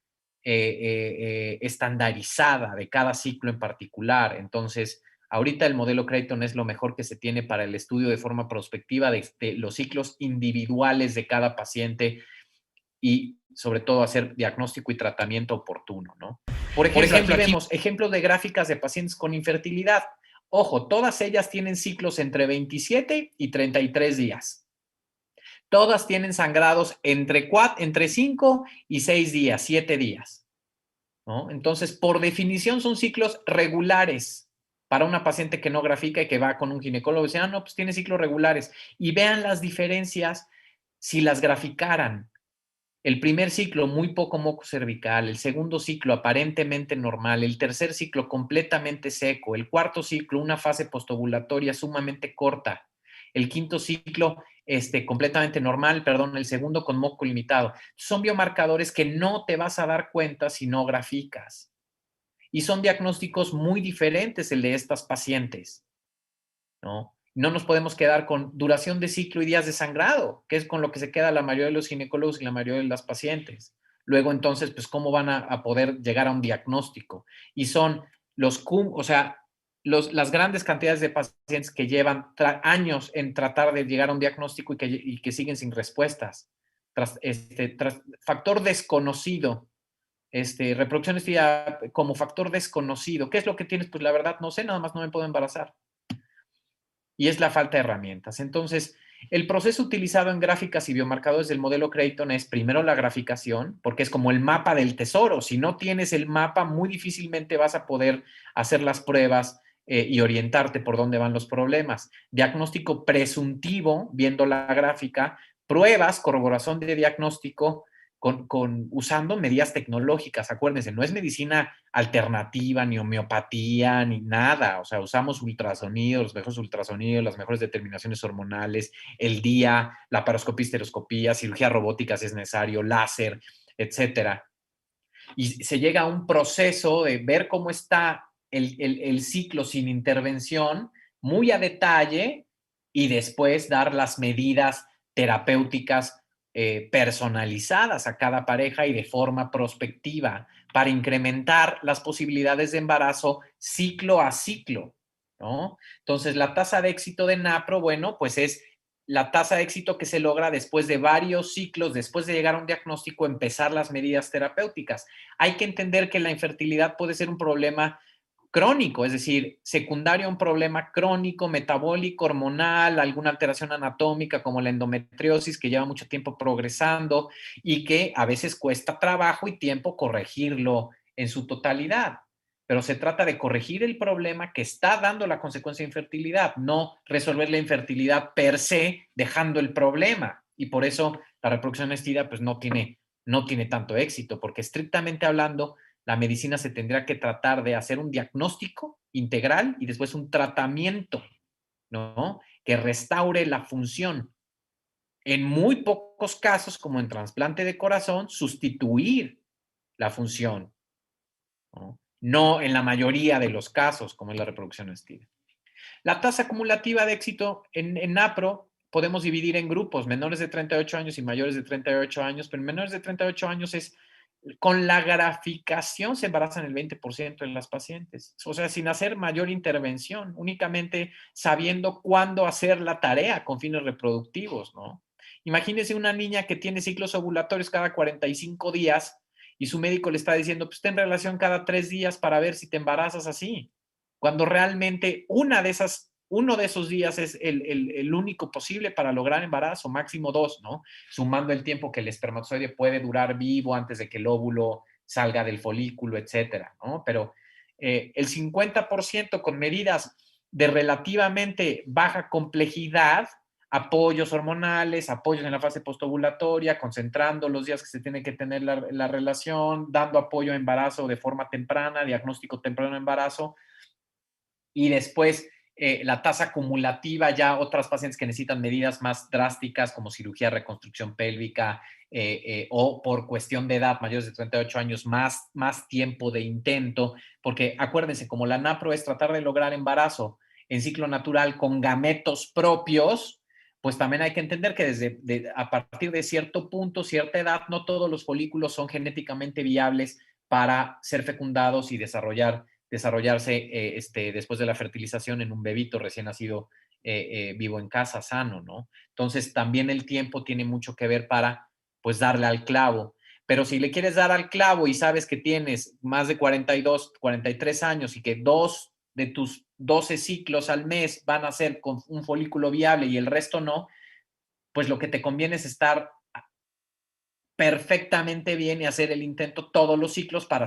estandarizada de cada ciclo en particular. Entonces, ahorita el modelo Creighton es lo mejor que se tiene para el estudio de forma prospectiva de los ciclos individuales de cada paciente y sobre todo hacer diagnóstico y tratamiento oportuno, ¿no? Por ejemplo, aquí vemos ejemplos de gráficas de pacientes con infertilidad. Ojo, todas ellas tienen ciclos entre 27 y 33 días. Todas tienen sangrados entre 5 y 6 días, 7 días, ¿no? Entonces, por definición, son ciclos regulares para una paciente que no grafica y que va con un ginecólogo y dice, no, pues tiene ciclos regulares. Y vean las diferencias si las graficaran. El primer ciclo, muy poco moco cervical. El segundo ciclo, aparentemente normal. El tercer ciclo, completamente seco. El cuarto ciclo, una fase postovulatoria sumamente corta. El quinto ciclo, completamente normal, perdón, el segundo con moco limitado. Son biomarcadores que no te vas a dar cuenta si no graficas. Y son diagnósticos muy diferentes el de estas pacientes, ¿no? No nos podemos quedar con duración de ciclo y días de sangrado, que es con lo que se queda la mayoría de los ginecólogos y la mayoría de las pacientes. Luego, entonces, pues, ¿cómo van a poder llegar a un diagnóstico? Y son o sea, las grandes cantidades de pacientes que llevan años en tratar de llegar a un diagnóstico y que siguen sin respuestas. Factor desconocido, reproducción asistida como factor desconocido. ¿Qué es lo que tienes? Pues la verdad no sé, nada más no me puedo embarazar. Y es la falta de herramientas. Entonces, el proceso utilizado en gráficas y biomarcadores del modelo Creighton es primero la graficación, porque es como el mapa del tesoro. Si no tienes el mapa, muy difícilmente vas a poder hacer las pruebas y orientarte por dónde van los problemas. Diagnóstico presuntivo, viendo la gráfica, pruebas, corroboración de diagnóstico, usando medidas tecnológicas. Acuérdense, no es medicina alternativa, ni homeopatía, ni nada. O sea, usamos ultrasonidos, los mejores ultrasonidos, las mejores determinaciones hormonales, el día, la paroscopía, histeroscopía, cirugía robótica si es necesario, láser, etcétera. Y se llega a un proceso de ver cómo está el ciclo sin intervención, muy a detalle, y después dar las medidas terapéuticas personalizadas a cada pareja y de forma prospectiva para incrementar las posibilidades de embarazo ciclo a ciclo, ¿no? Entonces, la tasa de éxito de NAPRO, bueno, pues es la tasa de éxito que se logra después de varios ciclos, después de llegar a un diagnóstico, empezar las medidas terapéuticas. Hay que entender que la infertilidad puede ser un problema crónico, es decir, secundario a un problema crónico, metabólico, hormonal, alguna alteración anatómica como la endometriosis que lleva mucho tiempo progresando y que a veces cuesta trabajo y tiempo corregirlo en su totalidad. Pero se trata de corregir el problema que está dando la consecuencia de infertilidad, no resolver la infertilidad per se dejando el problema. Y por eso la reproducción asistida pues no tiene tanto éxito, porque estrictamente hablando, la medicina se tendría que tratar de hacer un diagnóstico integral y después un tratamiento, ¿no? Que restaure la función. en muy pocos casos, como en trasplante de corazón, sustituir la función, ¿no? No en la mayoría de los casos, como es la reproducción asistida. La tasa acumulativa de éxito en NAPRO podemos dividir en grupos, menores de 38 años y mayores de 38 años, pero en menores de 38 años es con la graficación se embarazan el 20% de las pacientes. O sea, sin hacer mayor intervención, únicamente sabiendo cuándo hacer la tarea con fines reproductivos, ¿no? Imagínense una niña que tiene ciclos ovulatorios cada 45 días y su médico le está diciendo, pues ten relación cada 3 días para ver si te embarazas así, cuando realmente uno de esos días es el único posible para lograr embarazo, máximo 2, ¿no? Sumando el tiempo que el espermatozoide puede durar vivo antes de que el óvulo salga del folículo, etcétera, ¿no? Pero el 50% con medidas de relativamente baja complejidad, apoyos hormonales, apoyos en la fase postovulatoria, concentrando los días que se tiene que tener la relación, dando apoyo a embarazo de forma temprana, diagnóstico temprano de embarazo, y después la tasa acumulativa, ya otras pacientes que necesitan medidas más drásticas como cirugía, reconstrucción pélvica o por cuestión de edad, mayores de 38 años, más tiempo de intento, porque acuérdense, como la NAPRO es tratar de lograr embarazo en ciclo natural con gametos propios, pues también hay que entender que a partir de cierto punto, cierta edad, no todos los folículos son genéticamente viables para ser fecundados y desarrollarse después de la fertilización en un bebito recién nacido vivo en casa, sano, ¿no? Entonces, también el tiempo tiene mucho que ver para, pues, darle al clavo. Pero si le quieres dar al clavo y sabes que tienes más de 42, 43 años y que 2 de tus 12 ciclos al mes van a ser con un folículo viable y el resto no, pues lo que te conviene es estar perfectamente bien y hacer el intento todos los ciclos para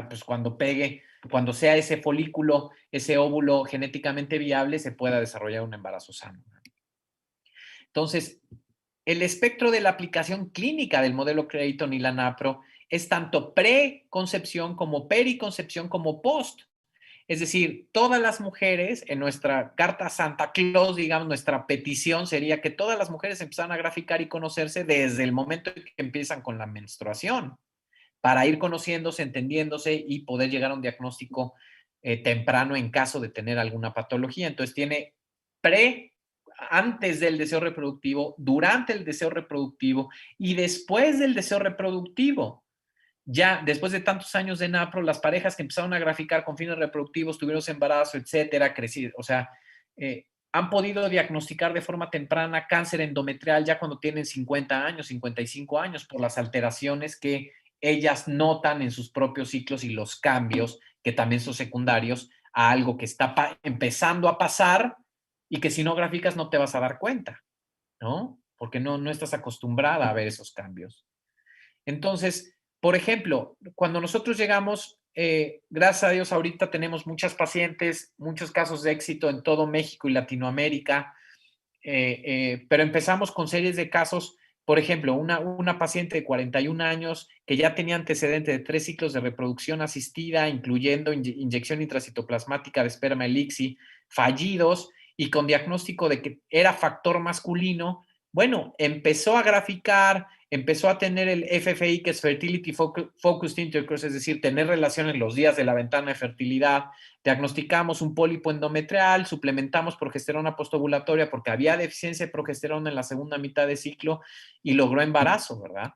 pues, cuando sea ese folículo, ese óvulo genéticamente viable, se pueda desarrollar un embarazo sano. Entonces, el espectro de la aplicación clínica del modelo Creighton y la NAPRO es tanto preconcepción como periconcepción como post. Es decir, todas las mujeres, en nuestra carta Santa Claus, digamos, nuestra petición sería que todas las mujeres empezaran a graficar y conocerse desde el momento en que empiezan con la menstruación, para ir conociéndose, entendiéndose y poder llegar a un diagnóstico temprano en caso de tener alguna patología. Entonces tiene pre, antes del deseo reproductivo, durante el deseo reproductivo y después del deseo reproductivo. Ya después de tantos años de NAPRO, las parejas que empezaron a graficar con fines reproductivos, tuvieron embarazo, etcétera, crecido, o sea, han podido diagnosticar de forma temprana cáncer endometrial ya cuando tienen 50 años, 55 años, por las alteraciones que ellas notan en sus propios ciclos y los cambios que también son secundarios a algo que está empezando a pasar y que si no graficas no te vas a dar cuenta, ¿no? Porque no estás acostumbrada a ver esos cambios. Entonces, por ejemplo, cuando nosotros llegamos, gracias a Dios, ahorita tenemos muchas pacientes, muchos casos de éxito en todo México y Latinoamérica, pero empezamos con series de casos, por ejemplo, una paciente de 41 años que ya tenía antecedente de 3 ciclos de reproducción asistida, incluyendo inyección intracitoplasmática de esperma elixir, fallidos y con diagnóstico de que era factor masculino. Bueno, empezó a graficar, empezó a tener el FFI, que es Fertility Focused Intercourse, es decir, tener relaciones los días de la ventana de fertilidad. Diagnosticamos un pólipo endometrial, suplementamos progesterona postovulatoria porque había deficiencia de progesterona en la segunda mitad de ciclo y logró embarazo, ¿verdad?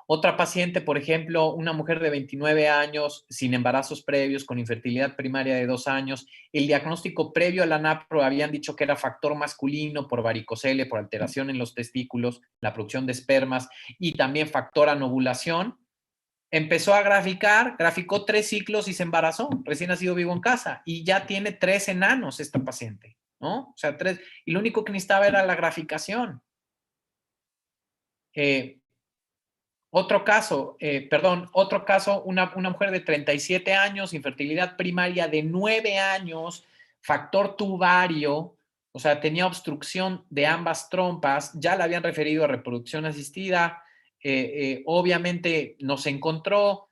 Otra paciente, por ejemplo, una mujer de 29 años, sin embarazos previos, con infertilidad primaria de 2 años. El diagnóstico previo a la NAPRO habían dicho que era factor masculino por varicocele, por alteración en los testículos, la producción de espermas y también factor anovulación. Empezó a graficar, graficó 3 ciclos y se embarazó, recién nacido vivo en casa, y ya tiene 3 enanos esta paciente, ¿no? O sea, 3, y lo único que necesitaba era la graficación. Otro caso, una mujer de 37 años, infertilidad primaria de 9 años, factor tubario, o sea, tenía obstrucción de ambas trompas, ya la habían referido a reproducción asistida, obviamente nos encontró,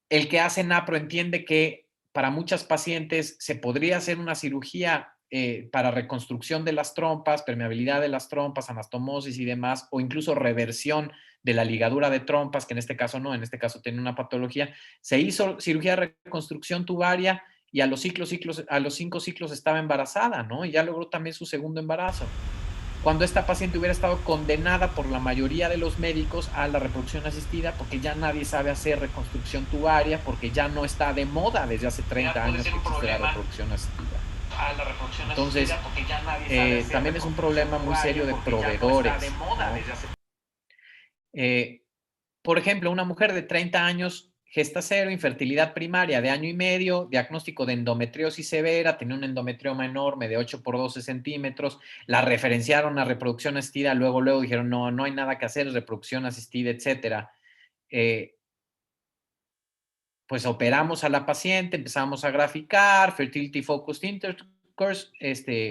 el que hace NAPRO entiende que para muchas pacientes se podría hacer una cirugía para reconstrucción de las trompas, permeabilidad de las trompas, anastomosis y demás, o incluso reversión de la ligadura de trompas, que en este caso no, en este caso tiene una patología. Se hizo cirugía de reconstrucción tubaria y a los 5 ciclos estaba embarazada, ¿no? Y ya logró también su segundo embarazo. Cuando esta paciente hubiera estado condenada por la mayoría de los médicos a la reproducción asistida, porque ya nadie sabe hacer reconstrucción tubaria, porque ya no está de moda desde hace 30 años que existe la reproducción asistida. Entonces, también es un problema muy serio de proveedores, ¿no? Por ejemplo, una mujer de 30 años, gesta cero, infertilidad primaria de año y medio, diagnóstico de endometriosis severa, tenía un endometrioma enorme de 8 por 12 centímetros, la referenciaron a reproducción asistida, luego dijeron, no, no hay nada que hacer, reproducción asistida, etcétera. Pues operamos a la paciente, empezamos a graficar, fertility focused intercourse,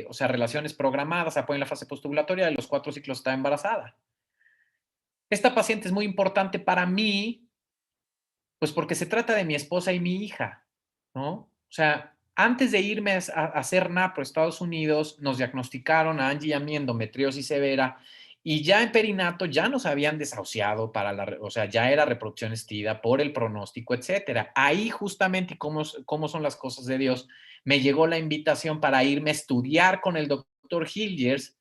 o sea, relaciones programadas, apoyo en la fase postovulatoria, de los 4 ciclos está embarazada. Esta paciente es muy importante para mí, pues porque se trata de mi esposa y mi hija, ¿no? O sea, antes de irme a hacer NAPRO a Estados Unidos, nos diagnosticaron a Angie y a mí endometriosis severa y ya en perinato ya nos habían desahuciado o sea, ya era reproducción asistida por el pronóstico, etcétera. Ahí justamente, cómo son las cosas de Dios, me llegó la invitación para irme a estudiar con el doctor Hilgers.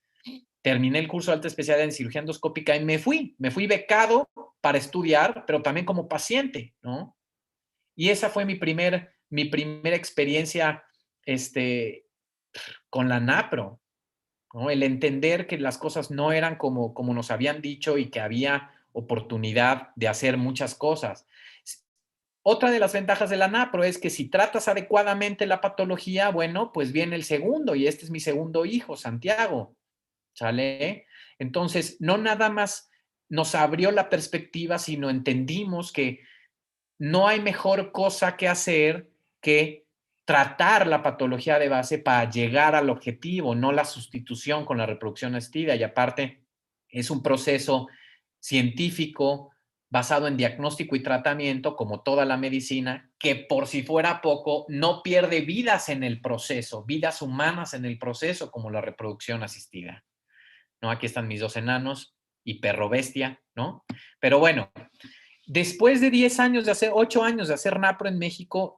Terminé el curso de alta especialidad en cirugía endoscópica y me fui becado para estudiar, pero también como paciente, ¿no? Y esa fue mi primera experiencia con la NAPRO, ¿no? El entender que las cosas no eran como nos habían dicho y que había oportunidad de hacer muchas cosas. Otra de las ventajas de la NAPRO es que si tratas adecuadamente la patología, bueno, pues viene el segundo, y este es mi segundo hijo, Santiago, ¿sale? Entonces, no nada más nos abrió la perspectiva, sino entendimos que no hay mejor cosa que hacer que tratar la patología de base para llegar al objetivo, no la sustitución con la reproducción asistida. Y aparte, es un proceso científico basado en diagnóstico y tratamiento, como toda la medicina, que por si fuera poco, no pierde vidas en el proceso, vidas humanas en el proceso, como la reproducción asistida, ¿no? Aquí están mis 2 enanos y perro bestia, ¿no? Pero bueno, después de 10 años de hacer, 8 años de hacer NAPRO en México,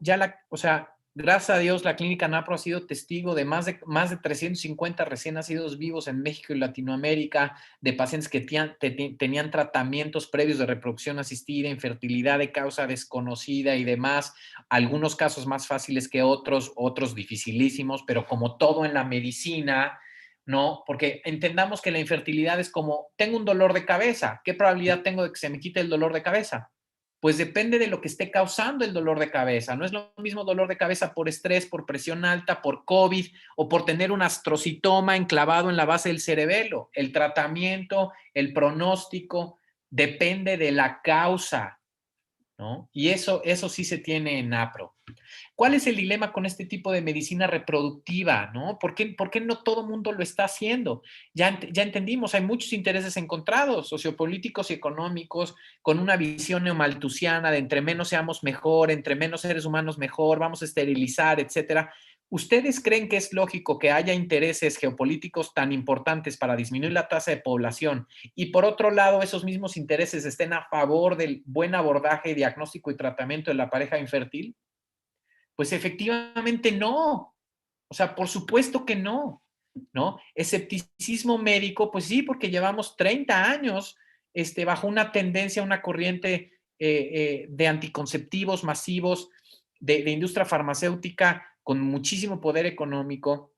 o sea, gracias a Dios, la clínica NAPRO ha sido testigo de más de 350 recién nacidos vivos en México y Latinoamérica, de pacientes que tenían tratamientos previos de reproducción asistida, infertilidad de causa desconocida y demás, algunos casos más fáciles que otros dificilísimos, pero como todo en la medicina, ¿no? Porque entendamos que la infertilidad es como, tengo un dolor de cabeza, ¿qué probabilidad tengo de que se me quite el dolor de cabeza? Pues depende de lo que esté causando el dolor de cabeza. No es lo mismo dolor de cabeza por estrés, por presión alta, por COVID o por tener un astrocitoma enclavado en la base del cerebelo. El tratamiento, el pronóstico, depende de la causa, ¿no? Y eso sí se tiene en NAPRO. ¿Cuál es el dilema con este tipo de medicina reproductiva, ¿no? ¿Por qué no todo el mundo lo está haciendo? Ya entendimos, hay muchos intereses encontrados, sociopolíticos y económicos, con una visión neomalthusiana de entre menos seamos mejor, entre menos seres humanos mejor, vamos a esterilizar, etcétera. ¿Ustedes creen que es lógico que haya intereses geopolíticos tan importantes para disminuir la tasa de población y por otro lado esos mismos intereses estén a favor del buen abordaje, diagnóstico y tratamiento de la pareja infértil? Pues efectivamente no. O sea, por supuesto que no, ¿no? Escepticismo médico, pues sí, porque llevamos 30 años bajo una tendencia, una corriente de anticonceptivos masivos, de industria farmacéutica con muchísimo poder económico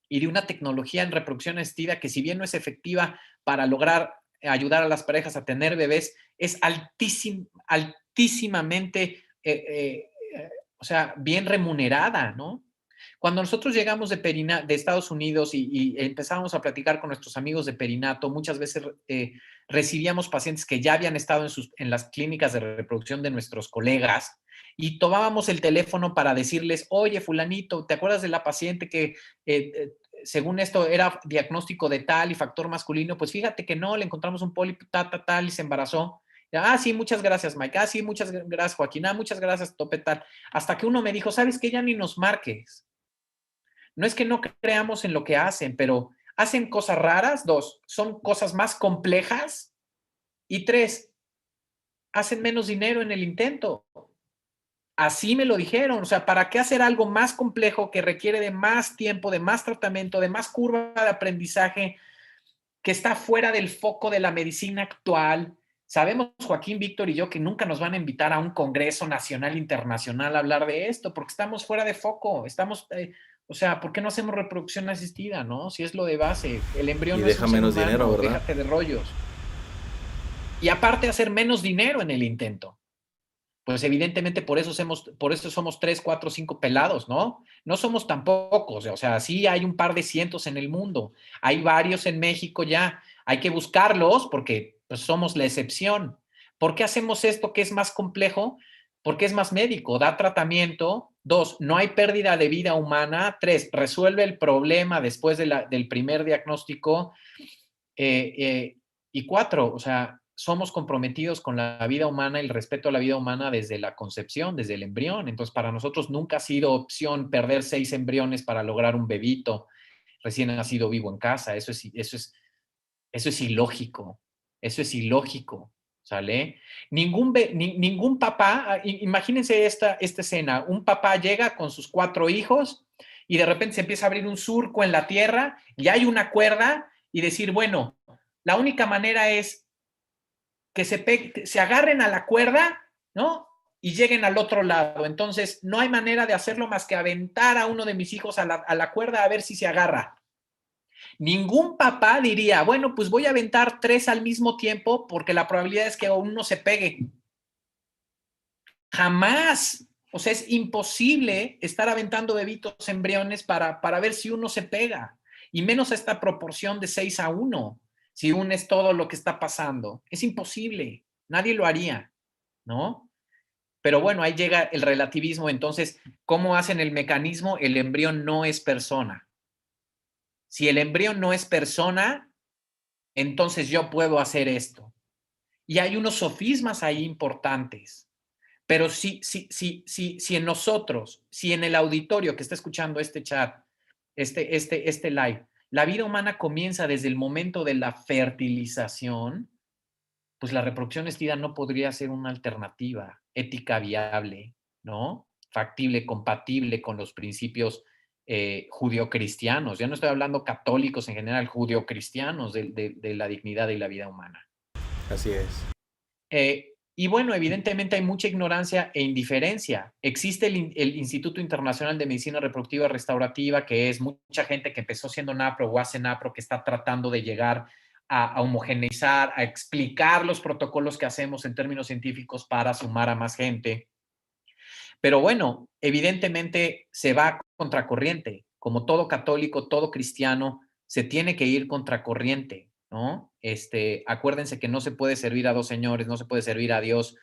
y de una tecnología en reproducción asistida que si bien no es efectiva para lograr ayudar a las parejas a tener bebés, es altísimamente o sea, bien remunerada, ¿no? Cuando nosotros llegamos de Estados Unidos y empezábamos a platicar con nuestros amigos de perinato, muchas veces recibíamos pacientes que ya habían estado en las clínicas de reproducción de nuestros colegas y tomábamos el teléfono para decirles, oye, fulanito, ¿te acuerdas de la paciente que según esto era diagnóstico de tal y factor masculino? Pues fíjate que no, le encontramos un pólipo tal y se embarazó. Ah, sí, muchas gracias, Mike. Ah, sí, muchas gracias, Joaquín. Ah, muchas gracias, Tope tal. Hasta que uno me dijo, ¿sabes qué? Ya ni nos marques. no es que no creamos en lo que hacen, pero hacen cosas raras, 2, son cosas más complejas, y 3, hacen menos dinero en el intento. Así me lo dijeron, o sea, ¿para qué hacer algo más complejo que requiere de más tiempo, de más tratamiento, de más curva de aprendizaje, que está fuera del foco de la medicina actual? Sabemos, Joaquín, Víctor y yo, que nunca nos van a invitar a un congreso nacional, internacional a hablar de esto, porque estamos fuera de foco, o sea, ¿por qué no hacemos reproducción asistida, no? Si es lo de base, el embrión Y no es deja un ser menos dinero, humano, ¿verdad? déjate de rollos. Y aparte hacer menos dinero en el intento. Pues evidentemente por eso somos 3, 4, 5 pelados, ¿no? No somos tan pocos, o sea, sí hay un par de cientos en el mundo, hay varios en México ya, hay que buscarlos porque pues, somos la excepción. ¿Por qué hacemos esto que es más complejo? Porque es más médico, da tratamiento. 2, no hay pérdida de vida humana. 3, resuelve el problema después del primer diagnóstico. Eh, eh, y 4, o sea, somos comprometidos con la vida humana, el respeto a la vida humana desde la concepción, desde el embrión. Entonces, para nosotros nunca ha sido opción perder 6 embriones para lograr un bebito recién nacido vivo en casa. Eso es ilógico. Eso es ilógico. ¿Sale? Ningún papá, imagínense esta escena, un papá llega con sus 4 hijos y de repente se empieza a abrir un surco en la tierra y hay una cuerda y decir, bueno, la única manera es que se agarren a la cuerda, ¿no? Y lleguen al otro lado. Entonces, no hay manera de hacerlo más que aventar a uno de mis hijos a la cuerda a ver si se agarra. Ningún papá diría, bueno, pues voy a aventar 3 al mismo tiempo porque la probabilidad es que uno se pegue. Jamás. O sea, es imposible estar aventando bebitos embriones para ver si uno se pega. Y menos esta proporción de 6-1, si unes todo lo que está pasando. Es imposible. Nadie lo haría, ¿no? Pero bueno, ahí llega el relativismo. Entonces, ¿cómo hacen el mecanismo? El embrión no es persona. Si el embrión no es persona, entonces yo puedo hacer esto. Y hay unos sofismas ahí importantes. Pero si en nosotros, si en el auditorio que está escuchando este chat, este live, la vida humana comienza desde el momento de la fertilización, pues la reproducción asistida no podría ser una alternativa ética viable, ¿no? Factible, compatible con los principios judio-cristianos. Ya no estoy hablando católicos en general, judio-cristianos de la dignidad y la vida humana. Así es. Y bueno, evidentemente hay mucha ignorancia e indiferencia. Existe el Instituto Internacional de Medicina Reproductiva Restaurativa, que es mucha gente que empezó siendo NAPRO o hace NAPRO, que está tratando de llegar a homogeneizar, a explicar los protocolos que hacemos en términos científicos para sumar a más gente. Pero bueno, evidentemente se va contracorriente. Como todo católico, todo cristiano, se tiene que ir contracorriente, ¿no? Acuérdense que no se puede servir a 2 señores, no se puede servir a Dios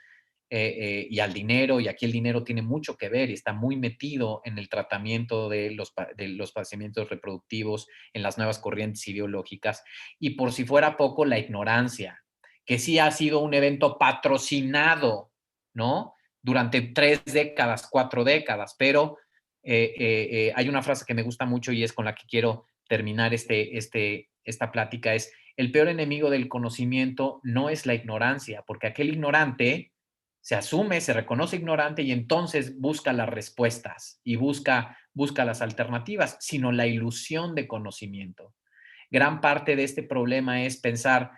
y al dinero, y aquí el dinero tiene mucho que ver y está muy metido en el tratamiento de los padecimientos reproductivos, en las nuevas corrientes ideológicas, y por si fuera poco, la ignorancia, que sí ha sido un evento patrocinado, ¿no? Durante 3 décadas, 4 décadas, pero hay una frase que me gusta mucho y es con la que quiero terminar esta plática, es: el peor enemigo del conocimiento no es la ignorancia, porque aquel ignorante se asume, se reconoce ignorante y entonces busca las respuestas y busca las alternativas, sino la ilusión de conocimiento. Gran parte de este problema es pensar,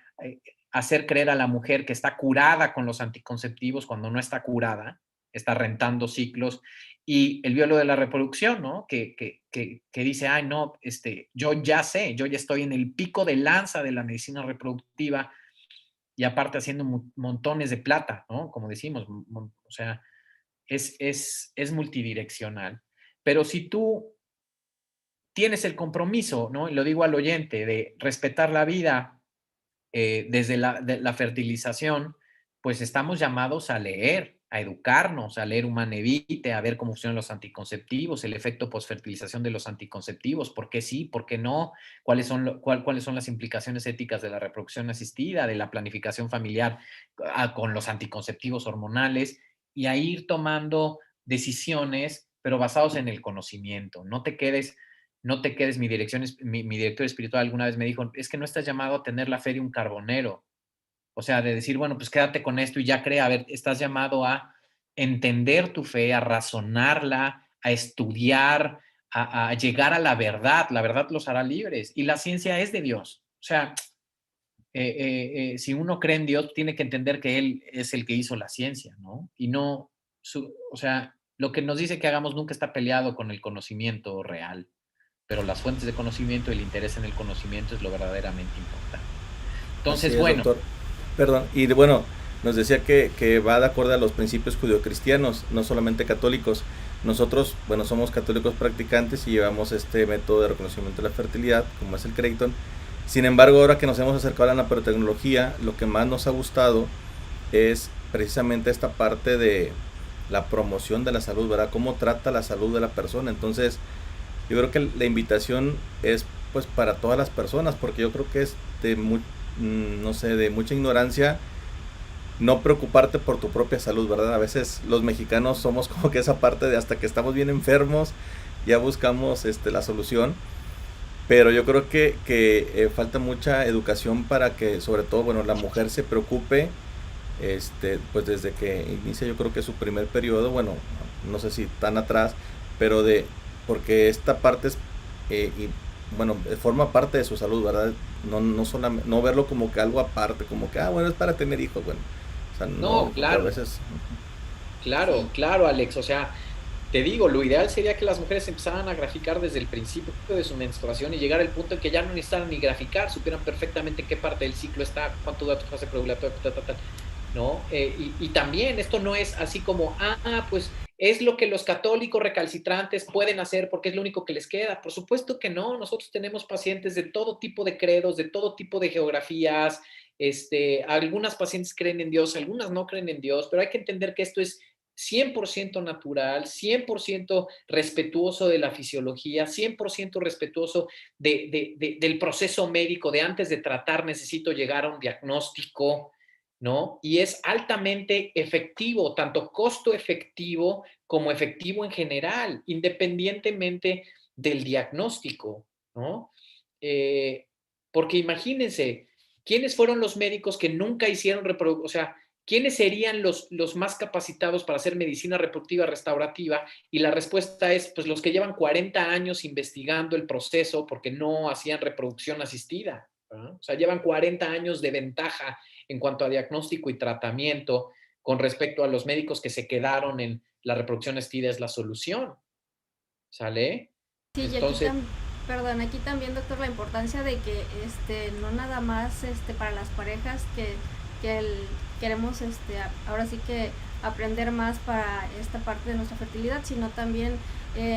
hacer creer a la mujer que está curada con los anticonceptivos cuando no está curada, está rentando ciclos, y el biólogo de la reproducción, ¿no? Que dice, ay, no, yo ya sé, yo ya estoy en el pico de lanza de la medicina reproductiva y aparte haciendo montones de plata, ¿no? Como decimos, o sea, es multidireccional. Pero si tú tienes el compromiso, ¿no? Y lo digo al oyente, de respetar la vida desde la fertilización, pues estamos llamados a leer, a educarnos, a leer Humanevite, a ver cómo funcionan los anticonceptivos, el efecto posfertilización de los anticonceptivos, por qué sí, por qué no, cuáles son las implicaciones éticas de la reproducción asistida, de la planificación familiar con los anticonceptivos hormonales, y a ir tomando decisiones, pero basados en el conocimiento. no te quedes, mi director espiritual alguna vez me dijo, es que no estás llamado a tener la fe de un carbonero. O sea, de decir, bueno, pues quédate con esto y ya crea. A ver, estás llamado a entender tu fe, a razonarla, a estudiar, a llegar a la verdad. La verdad los hará libres. Y la ciencia es de Dios. O sea, si uno cree en Dios, tiene que entender que Él es el que hizo la ciencia, ¿no? Y no, o sea, lo que nos dice que hagamos nunca está peleado con el conocimiento real, pero las fuentes de conocimiento y el interés en el conocimiento es lo verdaderamente importante. Así Entonces, es, bueno, doctor. Perdón, y bueno, nos decía que va de acuerdo a los principios judeocristianos, no solamente católicos. Nosotros, bueno, somos católicos practicantes y llevamos este método de reconocimiento de la fertilidad, como es el Creighton. Sin embargo, ahora que nos hemos acercado a la naprotecnología, lo que más nos ha gustado es precisamente esta parte de la promoción de la salud, ¿verdad? Cómo trata la salud de la persona. Entonces, yo creo que la invitación es pues para todas las personas, porque yo creo que es no sé, de mucha ignorancia no preocuparte por tu propia salud, ¿verdad? A veces los mexicanos somos como que esa parte de hasta que estamos bien enfermos ya buscamos la solución, pero yo creo que falta mucha educación para que sobre todo, bueno, la mujer se preocupe pues desde que inicia, yo creo que su primer periodo, bueno, no sé si tan atrás, pero porque esta parte es y bueno, forma parte de su salud, ¿verdad? No solamente, no verlo como que algo aparte, como que, bueno, es para tener hijos, bueno, o sea, no, no, porque a claro, veces, claro, claro, Alex. O sea, te digo, lo ideal sería que las mujeres empezaran a graficar desde el principio de su menstruación y llegar al punto en que ya no necesitaran ni graficar, supieran perfectamente en qué parte del ciclo está, cuánto dura tu fase preovulatoria, tal, tal, tal, ¿no? Y también esto no es así como, pues es lo que los católicos recalcitrantes pueden hacer porque es lo único que les queda. Por supuesto que no, nosotros tenemos pacientes de todo tipo de credos, de todo tipo de geografías. Algunas pacientes creen en Dios, algunas no creen en Dios, pero hay que entender que esto es 100% natural, 100% respetuoso de la fisiología, 100% respetuoso del proceso médico, de antes de tratar necesito llegar a un diagnóstico, ¿no? Y es altamente efectivo, tanto costo efectivo como efectivo en general, independientemente del diagnóstico, ¿no? Eh, Porque imagínense, ¿quiénes fueron los médicos que nunca hicieron reproducción? O sea, ¿quiénes serían los más capacitados para hacer medicina reproductiva restaurativa? Y la respuesta es, pues los que llevan 40 años investigando el proceso porque no hacían reproducción asistida, ¿verdad? O sea, llevan 40 años de ventaja en cuanto a diagnóstico y tratamiento con respecto a los médicos que se quedaron en la reproducción asistida es la solución, ¿sale? Sí, y aquí Entonces, perdón, aquí también, doctor, la importancia de que no nada más para las parejas queremos ahora sí que aprender más para esta parte de nuestra fertilidad, sino también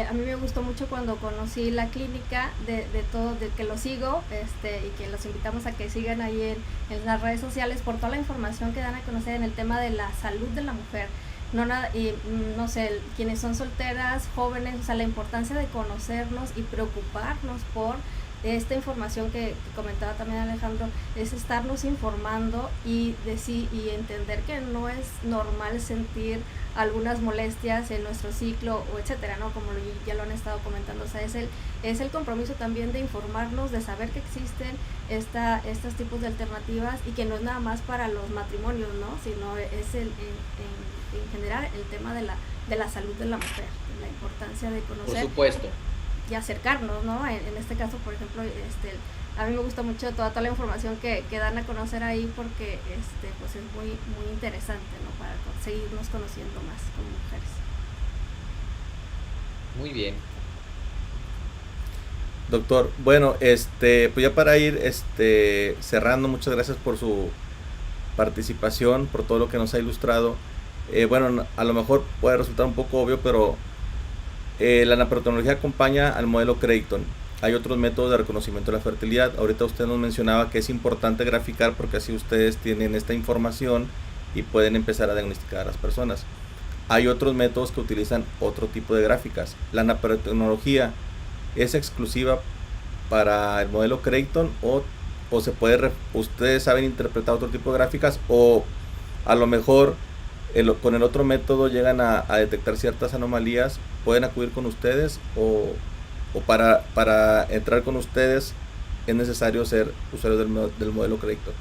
a mí me gustó mucho cuando conocí la clínica de todo, de que lo sigo, y que los invitamos a que sigan ahí en las redes sociales por toda la información que dan a conocer en el tema de la salud de la mujer. No nada, y no sé, quienes son solteras, jóvenes, o sea, la importancia de conocernos y preocuparnos por esta información que comentaba también Alejandro, es estarnos informando y y entender que no es normal sentir algunas molestias en nuestro ciclo o etcétera, ¿no? Como ya lo han estado comentando, o sea, es el compromiso también de informarnos, de saber que existen estos tipos de alternativas y que no es nada más para los matrimonios, ¿no? Sino es en general el tema de la salud de la mujer, la importancia de conocer. por supuesto. Y acercarnos, ¿no? En este caso, por ejemplo, a mí me gusta mucho toda la información que dan a conocer ahí porque pues es muy, muy interesante, ¿no? Para seguirnos conociendo más como mujeres. Muy bien. doctor. Bueno, pues ya para ir cerrando, muchas gracias por su participación, por todo lo que nos ha ilustrado. Bueno, a lo mejor puede resultar un poco obvio, pero la naprotecnología acompaña al modelo Creighton. Hay otros métodos de reconocimiento de la fertilidad. Ahorita usted nos mencionaba que es importante graficar porque así ustedes tienen esta información y pueden empezar a diagnosticar a las personas. Hay otros métodos que utilizan otro tipo de gráficas. La naprotecnología es exclusiva para el modelo Creighton o se puede, ustedes saben interpretar otro tipo de gráficas, o a lo mejor con el otro método llegan a detectar ciertas anomalías, pueden acudir con ustedes, o o para entrar con ustedes es necesario ser usuario del modelo Creighton?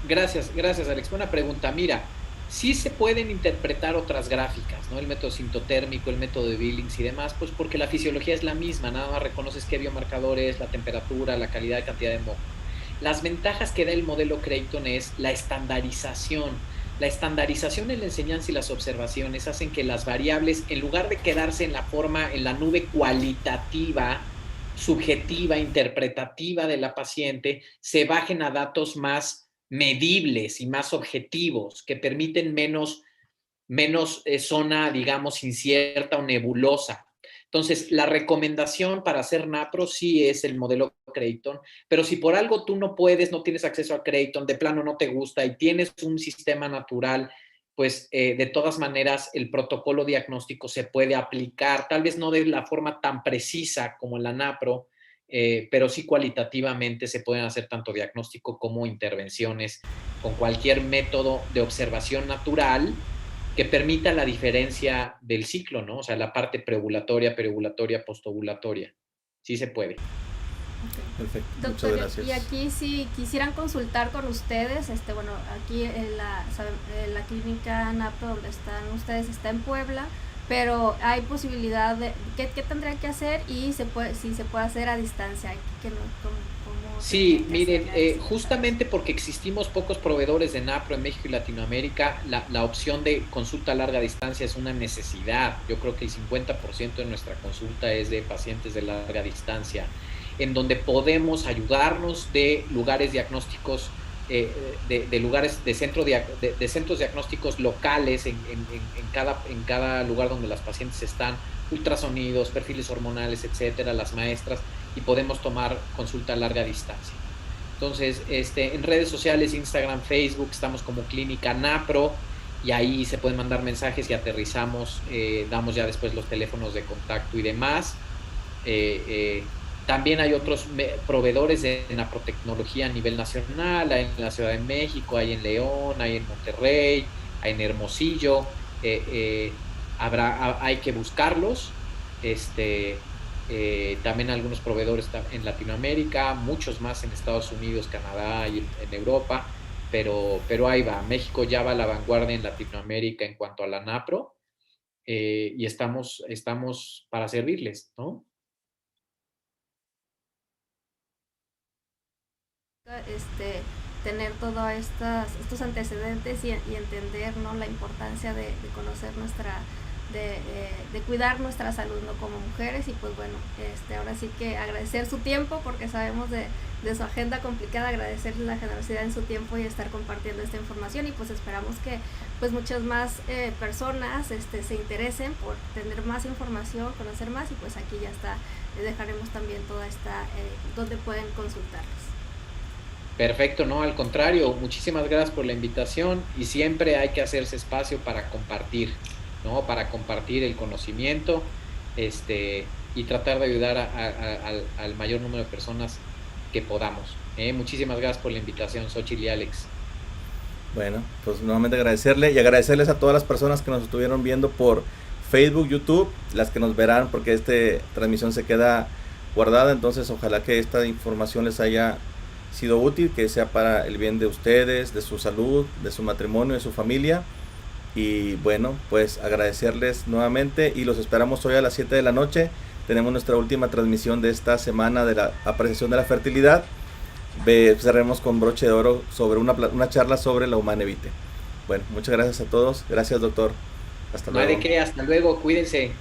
Gracias, Alex. Buena pregunta. Mira, sí se pueden interpretar otras gráficas, ¿no? El método sintotérmico, el método de Billings y demás, pues porque la fisiología es la misma, nada más reconoces qué biomarcador es, la temperatura, la calidad, cantidad de moco. Las ventajas que da el modelo Creighton es la estandarización. La estandarización en la enseñanza y las observaciones hacen que las variables, en lugar de quedarse en la nube cualitativa, subjetiva, interpretativa de la paciente, se bajen a datos más medibles y más objetivos, que permiten menos zona, digamos, incierta o nebulosa. Entonces, la recomendación para hacer NAPRO sí es el modelo Creighton, pero si por algo tú no puedes, no tienes acceso a Creighton, de plano no te gusta y tienes un sistema natural, pues de todas maneras el protocolo diagnóstico se puede aplicar, tal vez no de la forma tan precisa como en la NAPRO, pero sí cualitativamente se pueden hacer tanto diagnóstico como intervenciones con cualquier método de observación natural que permita la diferencia del ciclo, ¿no? O sea, la parte preovulatoria, periovulatoria, postovulatoria. Sí se puede. Perfecto. Doctor, muchas gracias. Y aquí si quisieran consultar con ustedes, bueno, aquí en la clínica NAPRO donde están ustedes está en Puebla, pero hay posibilidad de ¿qué tendrían que hacer y si se puede hacer a distancia? Sí, miren, justamente porque existimos pocos proveedores de NAPRO en México y Latinoamérica, la opción de consulta a larga distancia es una necesidad. Yo creo que el 50% de nuestra consulta es de pacientes de larga distancia, en donde podemos ayudarnos de lugares diagnósticos, de lugares de centros diagnósticos locales en cada lugar donde las pacientes están, ultrasonidos, perfiles hormonales, etcétera, las maestras, y podemos tomar consulta a larga distancia. Entonces, en redes sociales, Instagram, Facebook, estamos como Clínica NAPRO, y ahí se pueden mandar mensajes y aterrizamos, damos ya después los teléfonos de contacto y demás. También hay otros proveedores de naprotecnología a nivel nacional, hay en la Ciudad de México, hay en León, hay en Monterrey, hay en Hermosillo. Hay que buscarlos. También algunos proveedores en Latinoamérica, muchos más en Estados Unidos, Canadá y en Europa, pero ahí va. México ya va a la vanguardia en Latinoamérica en cuanto a la NAPRO, y estamos para servirles, ¿no? Tener todos estos antecedentes y entender, ¿no?, la importancia de conocer de cuidar nuestra salud, ¿no?, como mujeres. Y pues bueno, ahora sí que agradecer su tiempo, porque sabemos de su agenda complicada, agradecerle la generosidad en su tiempo y estar compartiendo esta información, y pues esperamos que pues muchas más personas se interesen por tener más información, conocer más, y pues aquí ya está, les dejaremos también toda esta donde pueden consultarlos. Perfecto, no, al contrario, muchísimas gracias por la invitación, y siempre hay que hacerse espacio para compartir, ¿no? Para compartir el conocimiento, y tratar de ayudar al mayor número de personas que podamos. Muchísimas gracias por la invitación, Xochitl y Alex. Bueno, pues nuevamente agradecerles a todas las personas que nos estuvieron viendo por Facebook, YouTube, las que nos verán, porque esta transmisión se queda guardada. Entonces ojalá que esta información les haya sido útil, que sea para el bien de ustedes, de su salud, de su matrimonio, de su familia. Y bueno, pues agradecerles nuevamente, y los esperamos hoy a las 7 de la noche. Tenemos nuestra última transmisión de esta semana de la apreciación de la fertilidad. Cerremos con broche de oro sobre una charla sobre la Humana Evite. Bueno, muchas gracias a todos. Gracias, doctor. Hasta luego. No hay de qué, hasta luego, cuídense.